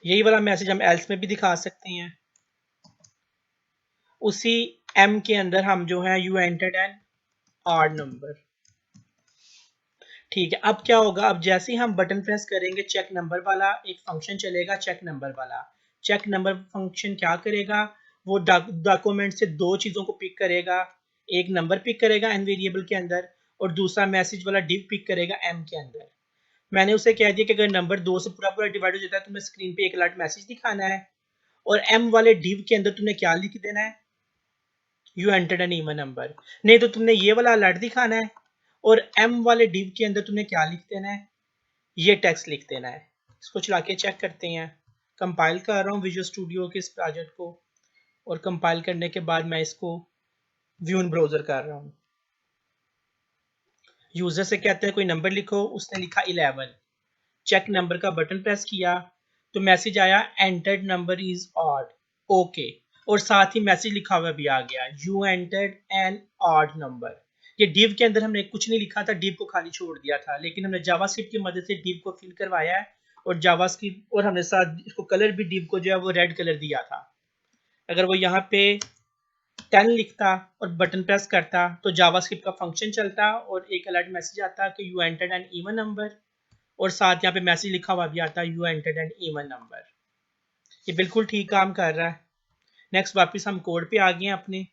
यही वाला मैसेज हम else में भी दिखा सकते हैं। उसी m के अंदर हम जो है you entered an odd number। ठीक है, अब क्या होगा, अब जैसे ही हम बटन प्रेस करेंगे चेक नंबर वाला एक फंक्शन चलेगा, चेक नंबर वाला। चेक नंबर फंक्शन क्या करेगा, वो डॉक्यूमेंट से दो चीजों को पिक करेगा, एक नंबर पिक करेगा n वेरिएबल के अंदर और दूसरा मैसेज वाला div पिक करेगा m के अंदर। मैंने उसे कह दिया कि अगर नंबर 2 से पूरा पूरा डिवाइड हो जाता है तो तुम्हें स्क्रीन पे एक अलर्ट मैसेज दिखाना है और m वाले div के अंदर तुमने क्या लिख देना है, you entered an even number. नहीं तो तुमने ये वाला अलर्ट दिखाना है और m वाले div के अंदर तुमने क्या लिख देना है, ये टेक्स्ट लिख देना है। इसको चला के चेक करते हैं। कंपाइल कर रहा हूँ विजुअल स्टूडियो के इस प्रोजेक्ट को और कंपाइल करने के बाद मैं इसको व्यू इन ब्राउजर कर रहा हूँ। यूजर से कहते हैं कोई नंबर लिखो, उसने लिखा 11। चेक नंबर का बटन प्रेस किया तो मैसेज आया entered number is odd. Okay. और साथ ही मैसेज लिखा हुआ भी आ गया, you entered an odd number. ये div के अंदर हमने कुछ नहीं लिखा था, div को खाली छोड़ दिया था, लेकिन हमने जावास्क्रिप्ट की मदद से div को फिल करवाया है और जावास्क्रिप्ट और हमने साथ इसको कलर भी div को जो है वो रेड कलर दिया था। अगर वो यहाँ पे 10 लिखता और बटन प्रेस करता तो जावास्क्रिप्ट का फंक्शन चलता और एक अलर्ट मैसेज आता कि you entered an even number और साथ यहाँ पे मैसेज लिखा हुआ भी आता you entered an even number. ये बिल्कुल ठीक काम कर रहा है। नेक्स्ट वापस हम कोड पे आ गए हैं अपने।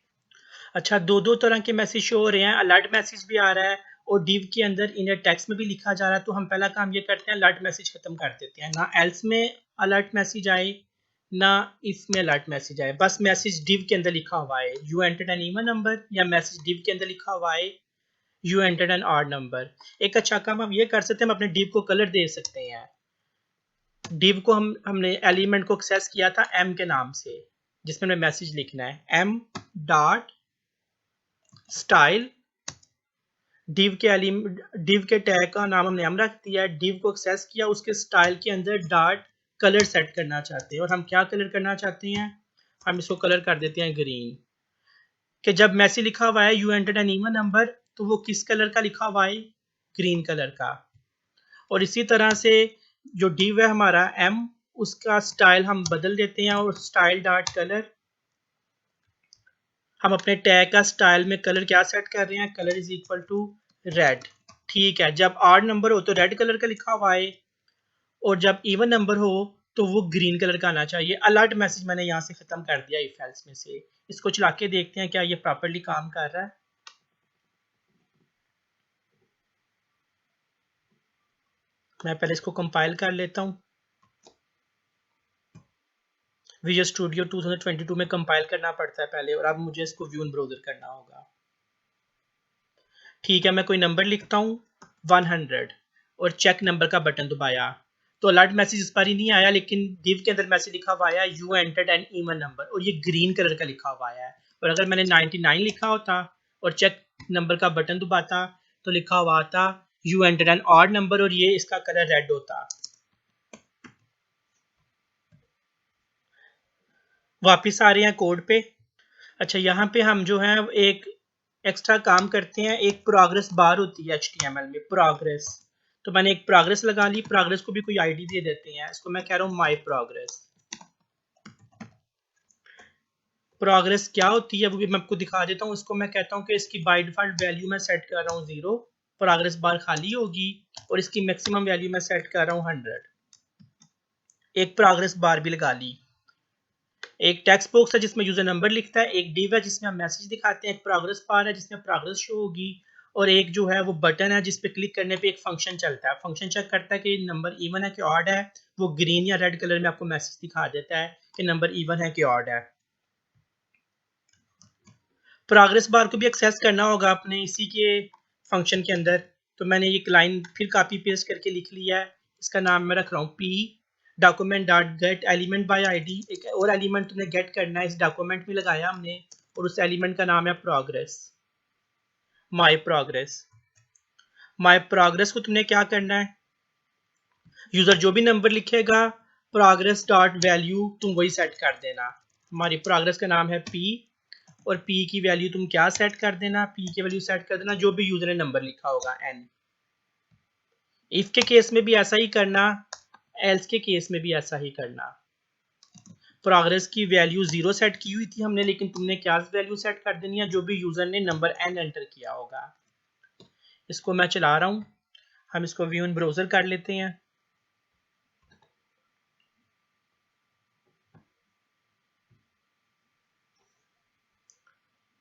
अच्छा, दो तरह के मैसेज शो हो रहे हैं, अलर्ट मैसेज भी आ रहा है और div के अंदर इनर टेक्स्ट में भी लिखा जा रहा है। तो हम पहला काम ये करते हैं, अलर्ट मैसेज खत्म कर देते हैं, ना एल्स में अलर्ट मैसेज आए ना इसमें अलर्ट मैसेज आए, बस मैसेज div के अंदर लिखा हुआ है you entered an even number या मैसेज div के अंदर लिखा हुआ है you entered an odd number. एक अच्छा काम हम ये कर सकते हैं, हम अपने div को कलर दे सकते हैं। div को हमने एलिमेंट को एक्सेस किया था m के नाम से जिसमें हमें मैसेज लिखना है m डॉट स्टाइल। div के टैग का नाम हमने m रख दिया है, div को एक्सेस किया, उसके स्टाइल के अंदर डॉट कलर सेट करना चाहते हैं और हम क्या कलर करना चाहते हैं, हम इसको कलर कर देते हैं ग्रीन। कि जब मैसेज लिखा हुआ है you entered an even number तो वो किस कलर का लिखा हुआ है, ग्रीन कलर का। और इसी तरह से जो div है हमारा m, उसका स्टाइल हम बदल देते हैं और स्टाइल डॉट कलर, हम अपने टैग का स्टाइल में कलर क्या सेट कर रहे हैं, colour is equal to red. ठीक है, जब ऑड नंबर हो तो रेड कलर का लिखा हुआ है और जब इवन नंबर हो तो वो ग्रीन कलर का आना चाहिए। अलर्ट मैसेज मैंने यहाँ से ख़त्म कर दिया इफ एल्स में से। इसको चला के देखते हैं क्या ये प्रॉपरली काम कर रहा है। मैं पहले इसको कंपाइल कर लेता हूँ। विजुअल स्टूडियो 2022 में कंपाइल करना पड़ता है पहले, और अब मुझे इसको व्यू इन ब्राउज़र करना होगा। ठीक है, मैं कोई नंबर लिखता हूँ 100 और चेक नंबर का बटन दबाया तो अलर्ट मैसेज इस बार ही नहीं आया, लेकिन div के अंदर मैसेज लिखा हुआ आया you entered an even number, और ये ग्रीन कलर का लिखा हुआ आया है। और अगर मैंने 99 लिखा होता और चेक नंबर का बटन दबाता तो लिखा हुआ आता you entered an odd number, और ये इसका कलर रेड होता। वापिस आ रहे हैं कोड पे। अच्छा, यहाँ पे हम जो है एक एक्स्ट्रा काम करते हैं। एक प्रोग्रेस बार होती है HTML में, प्रोग्रेस। तो मैंने एक प्रोग्रेस लगा ली। प्रोग्रेस को भी कोई आईडी दे देते हैं, इसको मैं कह रहा हूँ माई प्रोग्रेस। प्रोग्रेस क्या होती है वो भी मैं आपको दिखा देता हूँ। इसको मैं कहता हूँ कि इसकी बाय डिफॉल्ट वैल्यू मैं सेट कर रहा हूँ 0, प्रोग्रेस बार खाली होगी, और इसकी मैक्सिमम वैल्यू मैं सेट कर रहा हूँ 100। एक प्रोग्रेस बार भी लगा ली। एक टेक्स्ट बॉक्स है जिसमें यूजर नंबर लिखता है, एक डिव है जिसमें हम मैसेज दिखाते हैं, एक प्रोग्रेस बार है जिसमें प्रोग्रेस शो होगी, और एक जो है वो बटन है जिस पे क्लिक करने पे एक फंक्शन चलता है। फंक्शन चेक करता है कि नंबर इवन है कि ऑड है। वो ग्रीन या रेड कलर में आपको मैसेज दिखा देता है कि नंबर इवन है कि ऑड है। प्रोग्रेस बार को भी एक्सेस करना होगा अपने इसी के फंक्शन के अंदर। तो मैंने एक लाइन फिर कॉपी पेस्ट करके लिख लिया है। इसका नाम मैं रख रहा हूँ P document dot gate element by ID. एक और एलिमेंट तुमने गेट करना है, इस डॉक्यूमेंट में लगाया हमने, और उस एलिमेंट का नाम है progress, my progress. My progress को तुमने क्या करना है, यूजर जो भी नंबर लिखेगा प्रोग्रेस डॉट वैल्यू तुम वही सेट कर देना। हमारी प्रोग्रेस का नाम है पी, और p की वैल्यू तुम क्या सेट कर देना, p की वैल्यू सेट कर देना जो भी यूजर ने नंबर लिखा होगा n। इफ के केस में भी ऐसा ही करना, एल्स के केस में भी ऐसा ही करना। प्रोग्रेस की वैल्यू 0 सेट की हुई थी हमने, लेकिन तुमने क्या वैल्यू सेट कर देनी है जो भी यूजर ने नंबर n एंटर किया होगा। इसको मैं चला रहा हूँ, हम इसको व्यू इन ब्राउज़र कर लेते हैं।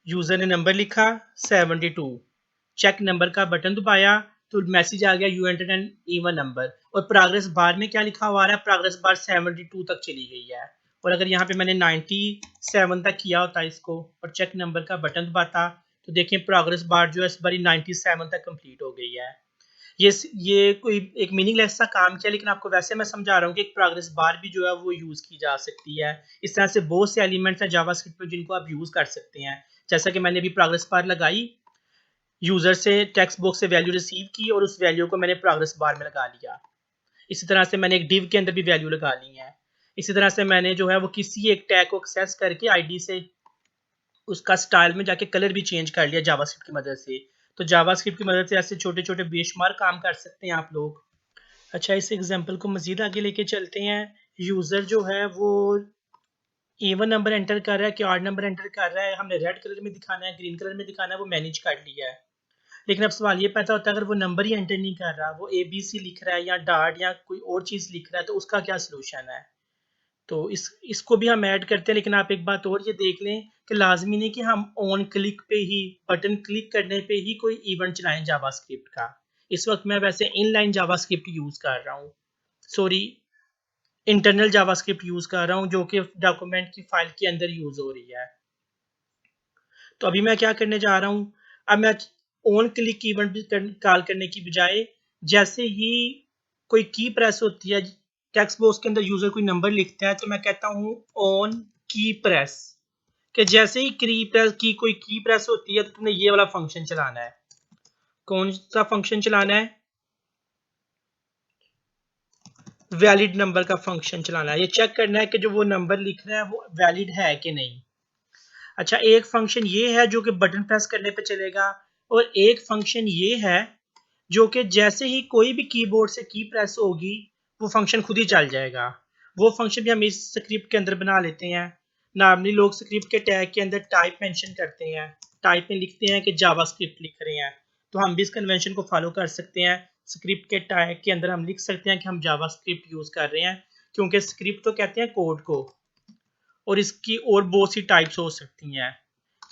यूजर ने नंबर लिखा 72, चेक नंबर का बटन दबाया तो मैसेज आ गया you entered an even number, और प्रोग्रेस बार में क्या लिखा हुआ है, प्रोग्रेस बार 72 तक चली गई है। और अगर यहाँ पे मैंने 97 तक किया होता इसको और चेक नंबर का बटन दबाता तो देखिए प्रोग्रेस बार जो है इस बारी 97 तक कंप्लीट हो गई है। ये कोई एक मीनिंगलेस सा काम किया, लेकिन आपको वैसे मैं समझा रहा हूँ कि एक प्रोग्रेस बार भी जो है वो यूज की जा सकती है। इस तरह से बहुत से एलिमेंट्स हैं जावास्क्रिप्ट में जिनको आप यूज कर सकते हैं। जैसा कि मैंने भी प्रोग्रेस बार लगाई, यूजर से टेक्स्ट बॉक्स से वैल्यू रिसीव की और उस वैल्यू को मैंने प्रोग्रेस बार में लगा लिया। इसी तरह से मैंने एक डिव के अंदर भी वैल्यू लगा ली है। इसी तरह से मैंने जो है वो किसी एक टैग को एक्सेस करके आईडी से उसका स्टाइल में जाके कलर भी चेंज कर लिया जावास्क्रिप्ट की मदद से। तो जावास्क्रिप्ट की मदद से ऐसे छोटे छोटे बेशुमार काम कर सकते हैं आप लोग। अच्छा, इस एग्जांपल को मजीद आगे लेके चलते हैं। यूजर जो है वो इवन नंबर एंटर कर रहा है कि ऑड नंबर एंटर कर रहा है, हमने रेड कलर में दिखाना है ग्रीन कलर में दिखाना है, वो मैनेज कर लिया है। लेकिन अब सवाल ये पैदा होता है अगर वो नंबर ही एंटर नहीं कर रहा, वो ABC लिख रहा है या डॉट या कोई और चीज लिख रहा है, तो उसका क्या सोल्यूशन है। तो इसको भी हम ऐड करते हैं, लेकिन आप एक बात और ये देख लें कि लाजमी नहीं कि हम ऑन क्लिक पे ही, बटन क्लिक करने पे ही कोई इवेंट चलाएं जावास्क्रिप्ट का। इस वक्त मैं वैसे इनलाइन जावास्क्रिप्ट यूज कर रहा हूँ, सॉरी इंटरनल जावास्क्रिप्ट यूज कर रहा हूँ जो कि डॉक्यूमेंट की फाइल के अंदर यूज हो रही है। तो अभी मैं क्या करने जा रहा हूँ, अब मैं ऑन क्लिक इवेंट कॉल करने की बजाय जैसे ही कोई की प्रेस होती है टेक्स्ट बॉक्स के अंदर यूजर कोई नंबर लिखता है तो मैं कहता हूँ ऑन की प्रेस, कि जैसे ही कोई की प्रेस होती है तो तुमने ये वाला फंक्शन चलाना है। कौन सा फंक्शन चलाना है, वैलिड नंबर का फंक्शन चलाना है। ये चेक करना है कि जो वो नंबर लिख रहा है वो वैलिड है कि नहीं। अच्छा, एक फंक्शन ये है जो कि बटन प्रेस करने पे चलेगा, और एक फंक्शन ये है जो कि जैसे ही कोई भी कीबोर्ड से की प्रेस होगी वो फंक्शन खुद ही चल जाएगा। वो फंक्शन भी हम इस स्क्रिप्ट के अंदर बना लेते हैं। नॉर्मली लोग स्क्रिप्ट के टैग के अंदर टाइप मेंशन करते हैं, टाइप में लिखते हैं कि जावास्क्रिप्ट लिख रहे हैं, तो हम भी इस कन्वेंशन को फॉलो कर सकते हैं। स्क्रिप्ट के टैग के अंदर हम लिख सकते हैं कि हम जावास्क्रिप्ट यूज कर रहे हैं, क्योंकि स्क्रिप्ट तो कहते हैं कोड को, और इसकी और बहुत सी टाइप्स हो सकती हैं,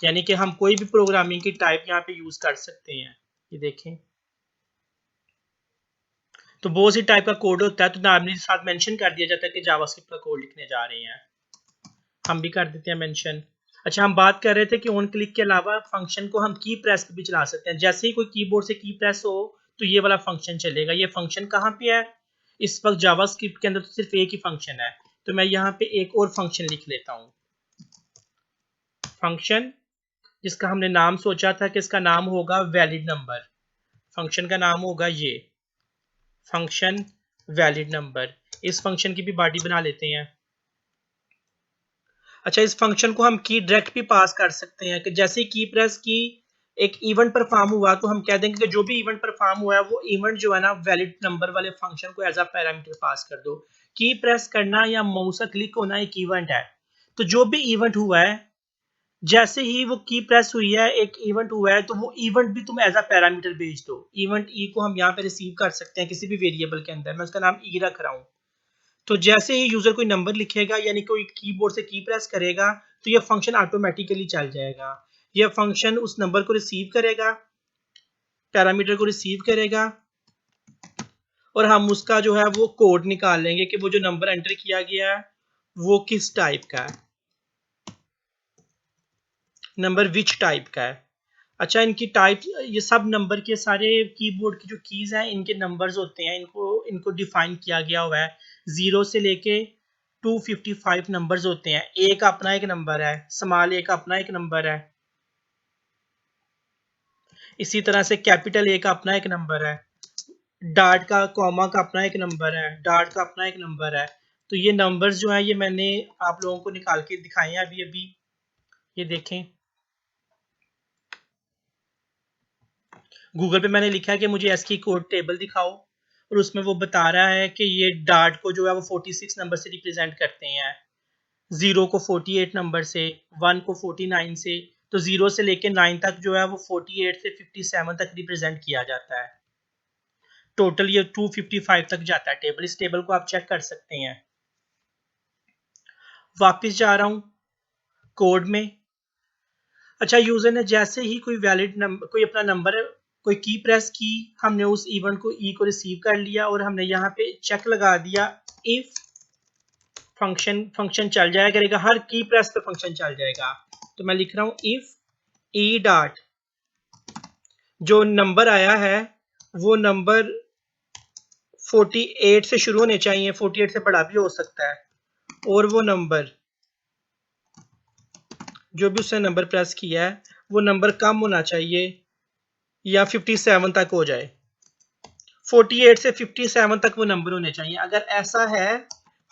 यानी कि हम कोई भी प्रोग्रामिंग की टाइप यहाँ पे यूज कर सकते हैं। ये देखें, तो बहुत सी टाइप का कोड होता है, तो नॉर्मली साथ मेंशन कर दिया जाता है कि जावास्क्रिप्ट का कोड लिखने जा रहे हैं, हम भी कर देते हैं मेंशन। अच्छा, हम बात कर रहे थे कि ऑन क्लिक के अलावा फंक्शन को हम की प्रेस पे भी चला सकते हैं। जैसे ही कोई कीबोर्ड से की प्रेस हो तो ये वाला फंक्शन चलेगा। ये फंक्शन कहाँ पे है? इस वक्त जावास्क्रिप्ट के अंदर तो सिर्फ एक ही फंक्शन है, तो मैं यहाँ पे एक और फंक्शन लिख लेता हूँ, फंक्शन जिसका हमने नाम सोचा था कि इसका नाम होगा वैलिड नंबर। फंक्शन का नाम होगा ये फंक्शन वैलिड नंबर। इस फंक्शन की भी बॉडी बना लेते हैं। अच्छा, इस फंक्शन को हम की डायरेक्ट भी पास कर सकते हैं कि जैसे की प्रेस की एक इवेंट परफॉर्म हुआ तो हम कह देंगे कि जो भी इवेंट परफॉर्म हुआ है वो इवेंट जो है ना वैलिड नंबर वाले फंक्शन को एज अ पैरामीटर पास कर दो। की प्रेस करना या माउस का क्लिक होना एक इवेंट है, तो जो भी इवेंट हुआ है, जैसे ही वो की प्रेस हुई है, एक इवेंट हुआ है, तो वो इवेंट भी तुम एज अ पैरामीटर भेज दो। इवेंट ई को हम यहाँ पे रिसीव कर सकते हैं किसी भी वेरिएबल के अंदर, मैं उसका नाम ई रख रहा हूँ। तो जैसे ही यूजर कोई नंबर लिखेगा यानी कोई कीबोर्ड से की प्रेस करेगा तो ये फंक्शन ऑटोमेटिकली चल जाएगा। यह फंक्शन उस नंबर को रिसीव करेगा, पैरामीटर को रिसीव करेगा, और हम उसका जो है वो कोड निकाल लेंगे कि वो जो नंबर एंटर किया गया है वो किस टाइप का है, नंबर विच टाइप का है। अच्छा, इनकी टाइप, ये सब नंबर के सारे कीबोर्ड की जो कीज हैं इनके नंबर्स होते हैं, इनको इनको डिफाइन किया गया हुआ है। 0 से लेके 255 नंबर्स होते हैं। ए का अपना एक नंबर है, स्मॉल ए का अपना एक नंबर है, इसी तरह से कैपिटल ए का अपना एक नंबर है, डॉट का कॉमा का अपना एक नंबर है, डॉट का अपना एक नंबर है। तो ये नंबर्स जो है ये मैंने आप लोगों को निकाल के दिखाए हैं अभी अभी। ये देखें, गूगल पे मैंने लिखा है कि मुझे एसकी कोड टेबल दिखाओ, और उसमें वो बता रहा है कि ये डार्ट को जो है वो 46 नंबर से रिप्रेजेंट करते हैं, 0 को 48 नंबर से, 1 को 49 से, तो 0 से लेके 9 तक जो है वो 48 से 57 तक रिप्रेजेंट किया जाता है। टोटल ये 255 तक जाता है टेबल। इस टेबल को आप चेक कर सकते हैं। वापस जा रहा हूं कोड में। अच्छा, यूजर ने जैसे ही कोई वैलिड नंबर, कोई अपना नंबर, कोई की प्रेस की, हमने उस इवेंट को ई को रिसीव कर लिया और हमने यहाँ पे चेक लगा दिया इफ फंक्शन चल जाया करेगा, हर की प्रेस पे फंक्शन चल जाएगा। तो मैं लिख रहा हूं इफ ई डॉट, जो नंबर आया है वो नंबर 48 से शुरू होने चाहिए, 48 से बड़ा भी हो सकता है, और वो नंबर जो भी उसने नंबर प्रेस किया है वो नंबर कम होना चाहिए या 57 तक हो जाए। 48 से 57 तक वो नंबर होने चाहिए। अगर ऐसा है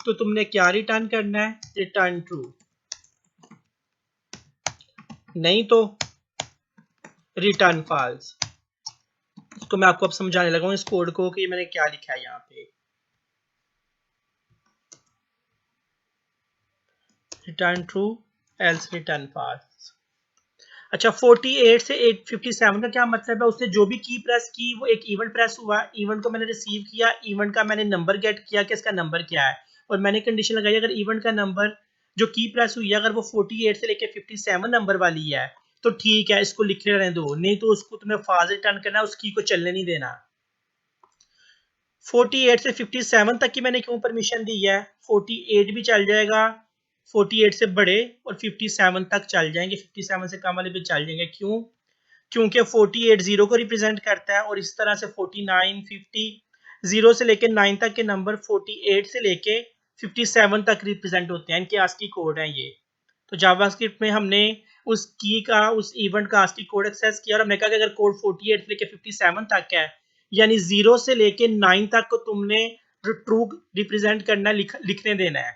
तो तुमने क्या रिटर्न करना है? रिटर्न ट्रू, नहीं तो रिटर्न फॉल्स। इसको मैं आपको अब समझाने लगा हूं इस कोड को कि मैंने क्या लिखा है यहाँ पे। Return true else return false. अच्छा, 48 से 857 का क्या मतलब है? उसने जो भी की प्रेस की वो एक इवेंट प्रेस हुआ, इवेंट को मैंने रिसीव किया, इवेंट का मैंने नंबर गेट किया कि इसका नंबर क्या है, और मैंने कंडीशन लगाई अगर इवेंट का नंबर जो की प्रेस हुई है अगर वो 48 से लेके 57 नंबर वाली है तो ठीक है, इसको लिखे रहने दो, नहीं तो उसको तुम्हें फॉल्स रिटर्न करना है, उस की को चलने नहीं देना। 48 से 57 तक की मैंने क्यों परमिशन दी है? 48 भी चल जाएगा, 48 से बड़े, और 57 तक चल जाएंगे, 57 से कम वाले भी चल जाएंगे। क्यों? क्योंकि 48 जीरो को रिप्रेजेंट करता है, और इस तरह से 49, 50, 0 से लेके 9 तक के नंबर 48 से लेके 57 तक रिप्रेजेंट होते हैं। इनके आस्की कोड हैं ये। तो जावास्क्रिप्ट में हमने उस की का, उस इवेंट का आस्की कोड एक्सेस किया और हमने कहा कि अगर कोड 48 से लेके 57 तक है, यानी 0 से लेके 9 तक को तुमने ट्रू रिप्रेजेंट करना, लिखने देना है,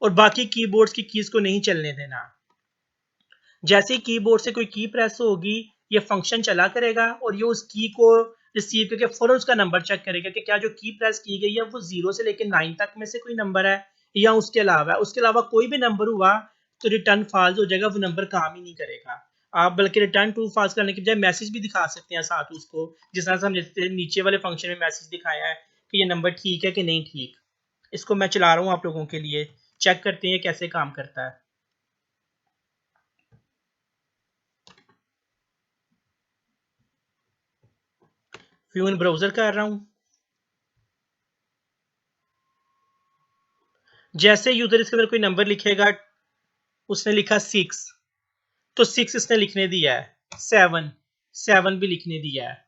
और बाकी कीबोर्ड्स की कीज को नहीं चलने देना। जैसे ही कीबोर्ड से कोई की प्रेस होगी ये फंक्शन चला करेगा और ये उस की को रिसीव करके फौरन उसका नंबर चेक करेगा कि क्या जो की प्रेस की गई है वो 0 से लेकर 9 तक में से कोई नंबर है या उसके अलावा है। उसके अलावा कोई भी नंबर हुआ तो रिटर्न फॉल्स हो जाएगा, वो नंबर काम ही नहीं करेगा। आप बल्कि रिटर्न ट्रू फॉल्स करने के बजाय मैसेज भी दिखा सकते हैं साथ उसको, जिस तरह से हमने नीचे वाले फंक्शन में मैसेज दिखाया है कि ये नंबर ठीक है कि नहीं ठीक। इसको मैं चला रहा हूँ आप लोगों के लिए, चेक करते हैं कैसे काम करता है। फ्यून ब्राउजर कर रहा हूँ। जैसे यूजर इसके अंदर कोई नंबर लिखेगा, उसने लिखा 6 तो 6 इसने लिखने दिया है, 7 भी लिखने दिया है।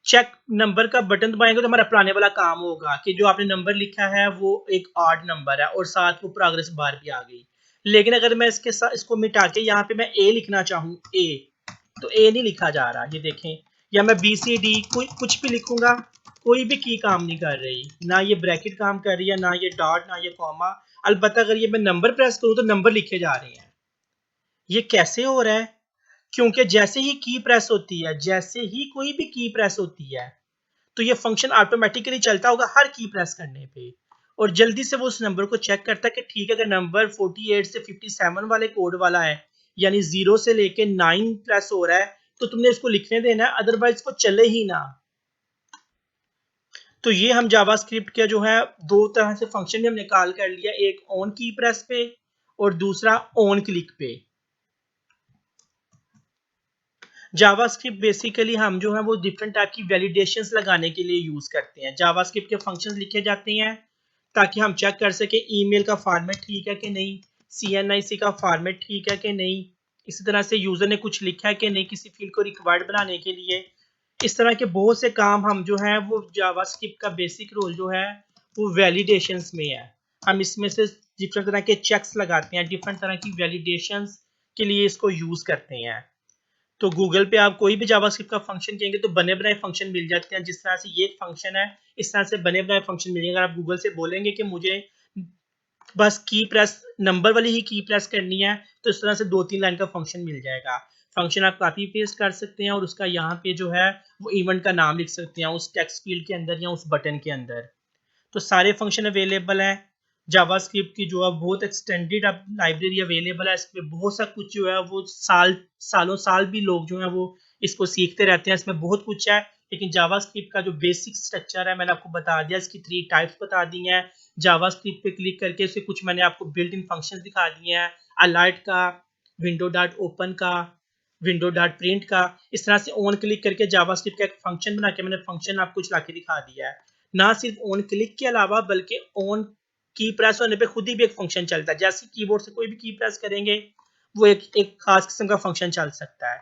चेक नंबर का बटन दबाएंगे तो हमारा पुराने वाला काम होगा कि जो आपने नंबर लिखा है वो एक ऑड नंबर है और साथ वो प्रोग्रेस बार भी आ गई। लेकिन अगर मैं इसके साथ इसको मिटा के यहाँ पे मैं ए लिखना चाहूँ, ए, तो ए नहीं लिखा जा रहा, ये देखें। या मैं बी सी डी कोई कुछ भी लिखूंगा, कोई भी की काम नहीं कर रही, ना ये ब्रैकेट काम कर रही है, ना ये डॉट, ना ये कॉमा। अलबत्ता अगर ये मैं नंबर प्रेस करूँ तो नंबर लिखे जा रहे हैं। ये कैसे हो रहा है? क्योंकि जैसे ही की प्रेस होती है, जैसे ही कोई भी की प्रेस होती है, तो ये फंक्शन ऑटोमेटिकली चलता होगा हर की प्रेस करने पे, और जल्दी से वो उस नंबर को चेक करता है कि ठीक है, अगर नंबर 48 से 57 वाले कोड वाला है, यानी 0 से लेके 9 प्रेस हो रहा है, तो तुमने इसको लिखने देना है, अदरवाइज इसको चले ही ना। तो ये हम जावास्क्रिप्ट के जो है दो तरह से फंक्शन भी हम निकाल कर लिया, एक ऑन की प्रेस पे और दूसरा ऑन क्लिक पे। जावास्क्रिप्ट बेसिकली हम जो है वो डिफरेंट टाइप की वैलिडेशंस लगाने के लिए यूज करते हैं। जावास्क्रिप्ट के फंक्शंस लिखे जाते हैं ताकि हम चेक कर सके ईमेल का फॉर्मेट ठीक है कि नहीं, CNIC का फॉर्मेट ठीक है कि नहीं, इसी तरह से यूजर ने कुछ लिखा है कि नहीं किसी फील्ड को रिक्वायर्ड बनाने के लिए। इस तरह के बहुत से काम हम जो है वो जावास्क्रिप्ट का बेसिक रोल जो है वो वैलिडेशंस में है। हम इसमें से डिफरेंट तरह के चेक्स लगाते हैं, डिफरेंट तरह की वैलिडेशंस के लिए इसको यूज करते हैं। तो गूगल पे आप कोई भी जावास्क्रिप्ट का फंक्शन कहेंगे तो बने बनाए फंक्शन मिल जाते हैं। जिस तरह से ये फंक्शन है, इस तरह से बने बनाए फंक्शन मिलेंगे। अगर आप गूगल से बोलेंगे कि मुझे बस की प्रेस नंबर वाली ही की प्रेस करनी है, तो इस तरह से 2-3 लाइन का फंक्शन मिल जाएगा। फंक्शन आप कॉपी पेस्ट कर सकते हैं और उसका यहाँ पे जो है वो इवेंट का नाम लिख सकते हैं उस टेक्स्ट फील्ड के अंदर या उस बटन के अंदर। तो सारे फंक्शन अवेलेबल हैं। जावास्क्रिप्ट की जो है बहुत एक्सटेंडेड अब लाइब्रेरी अवेलेबल है, इसमें बहुत सा कुछ जो है वो सालों साल भी लोग जो है वो इसको सीखते रहते हैं। इसमें बहुत कुछ है, लेकिन जावास्क्रिप्ट का जो बेसिक स्ट्रक्चर है मैंने आपको बता दिया, इसकी 3 टाइप्स बता दी हैं। जावास्क्रिप्ट पे क्लिक करके इससे कुछ मैंने आपको बिल्ट इन फंक्शन दिखा दिए हैं, अलर्ट का, विंडो डॉट ओपन का, विंडो डॉट प्रिंट का। इस तरह से ऑन क्लिक करके जावास्क्रिप्ट का एक फंक्शन बना के मैंने फंक्शन आपको चला के दिखा दिया है। ना सिर्फ ऑन क्लिक के अलावा बल्कि ऑन की प्रेस होने पे खुद ही भी एक फंक्शन चलता है। जैसे कीबोर्ड से कोई भी की प्रेस करेंगे वो एक खास किस्म का फंक्शन चल सकता है।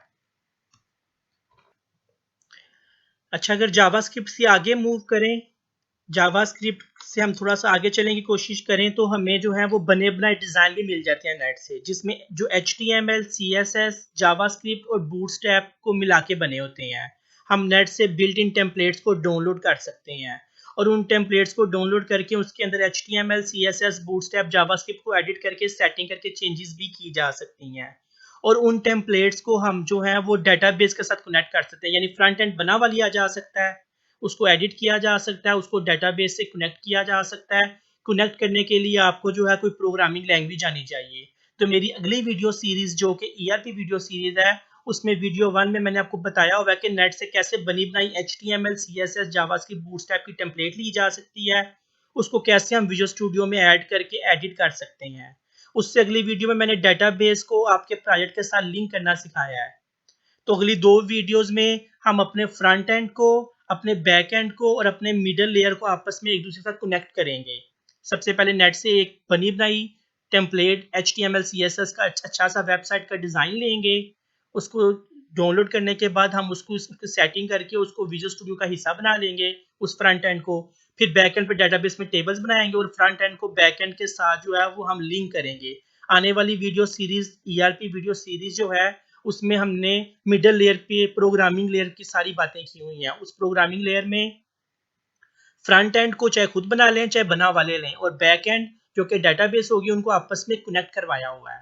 अच्छा, अगर जावास्क्रिप्ट से आगे मूव करें, जावास्क्रिप्ट से हम थोड़ा सा आगे चलने की कोशिश करें तो हमें जो है वो बने बनाए डिजाइन भी मिल जाते हैं नेट से, जिसमें जो HTML, CSS, जावास्क्रिप्ट और बूटस्ट्रैप को मिला के बने होते हैं। हम नेट से बिल्ट इन टेम्पलेट्स को डाउनलोड कर सकते हैं और उन टेम्पलेट्स को डाउनलोड करके उसके अंदर HTML, CSS, बूटस्ट्रैप, जावास्क्रिप्ट को एडिट करके सेटिंग करके चेंजेस भी की जा सकती हैं। और उन टेम्पलेट्स को हम जो है वो डेटाबेस के साथ कनेक्ट कर सकते हैं, यानी फ्रंट एंड बना हुआ लिया जा सकता है, उसको एडिट किया जा सकता है, उसको डेटाबेस से कनेक्ट किया जा सकता है। कनेक्ट करने के लिए आपको जो है कोई प्रोग्रामिंग लैंग्वेज आनी चाहिए। तो मेरी अगली वीडियो सीरीज जो कि ERP वीडियो सीरीज है, उसमें वीडियो 1 में मैंने आपको बताया हुआ है कि नेट से कैसे बनी बनाई HTML, CSS, जावास्क्रिप्ट, बूटस्ट्रैप की टेम्पलेट ली जा सकती है, उसको कैसे हम विजुअल स्टूडियो में ऐड करके एडिट कर सकते हैं। उससे अगली वीडियो में मैंने डेटाबेस को आपके प्रोजेक्ट के साथ लिंक करना सिखाया है। तो अगली 2 वीडियोस में हम अपने फ्रंट एंड को, अपने बैक एंड को और अपने मिडल लेयर को आपस में एक दूसरे के साथ कनेक्ट करेंगे। सबसे पहले नेट से एक बनी बनाई टेम्पलेट HTML, CSS का अच्छा सा वेबसाइट का डिज़ाइन लेंगे, उसको डाउनलोड करने के बाद हम उसको सेटिंग करके उसको विजुअल स्टूडियो का हिस्सा बना लेंगे उस फ्रंट एंड को। फिर बैक एंड पे डेटाबेस में टेबल्स बनाएंगे और फ्रंट एंड को बैक एंड के साथ जो है वो हम लिंक करेंगे। आने वाली video series, ERP video series जो है उसमें हमने मिडल लेयर पे प्रोग्रामिंग लेयर की सारी बातें की हुई हैं। उस प्रोग्रामिंग लेयर में फ्रंट एंड को चाहे खुद बना लें चाहे बना वाले लें, और बैक एंड जो कि डेटाबेस होगी उनको आपस में कनेक्ट करवाया हुआ है।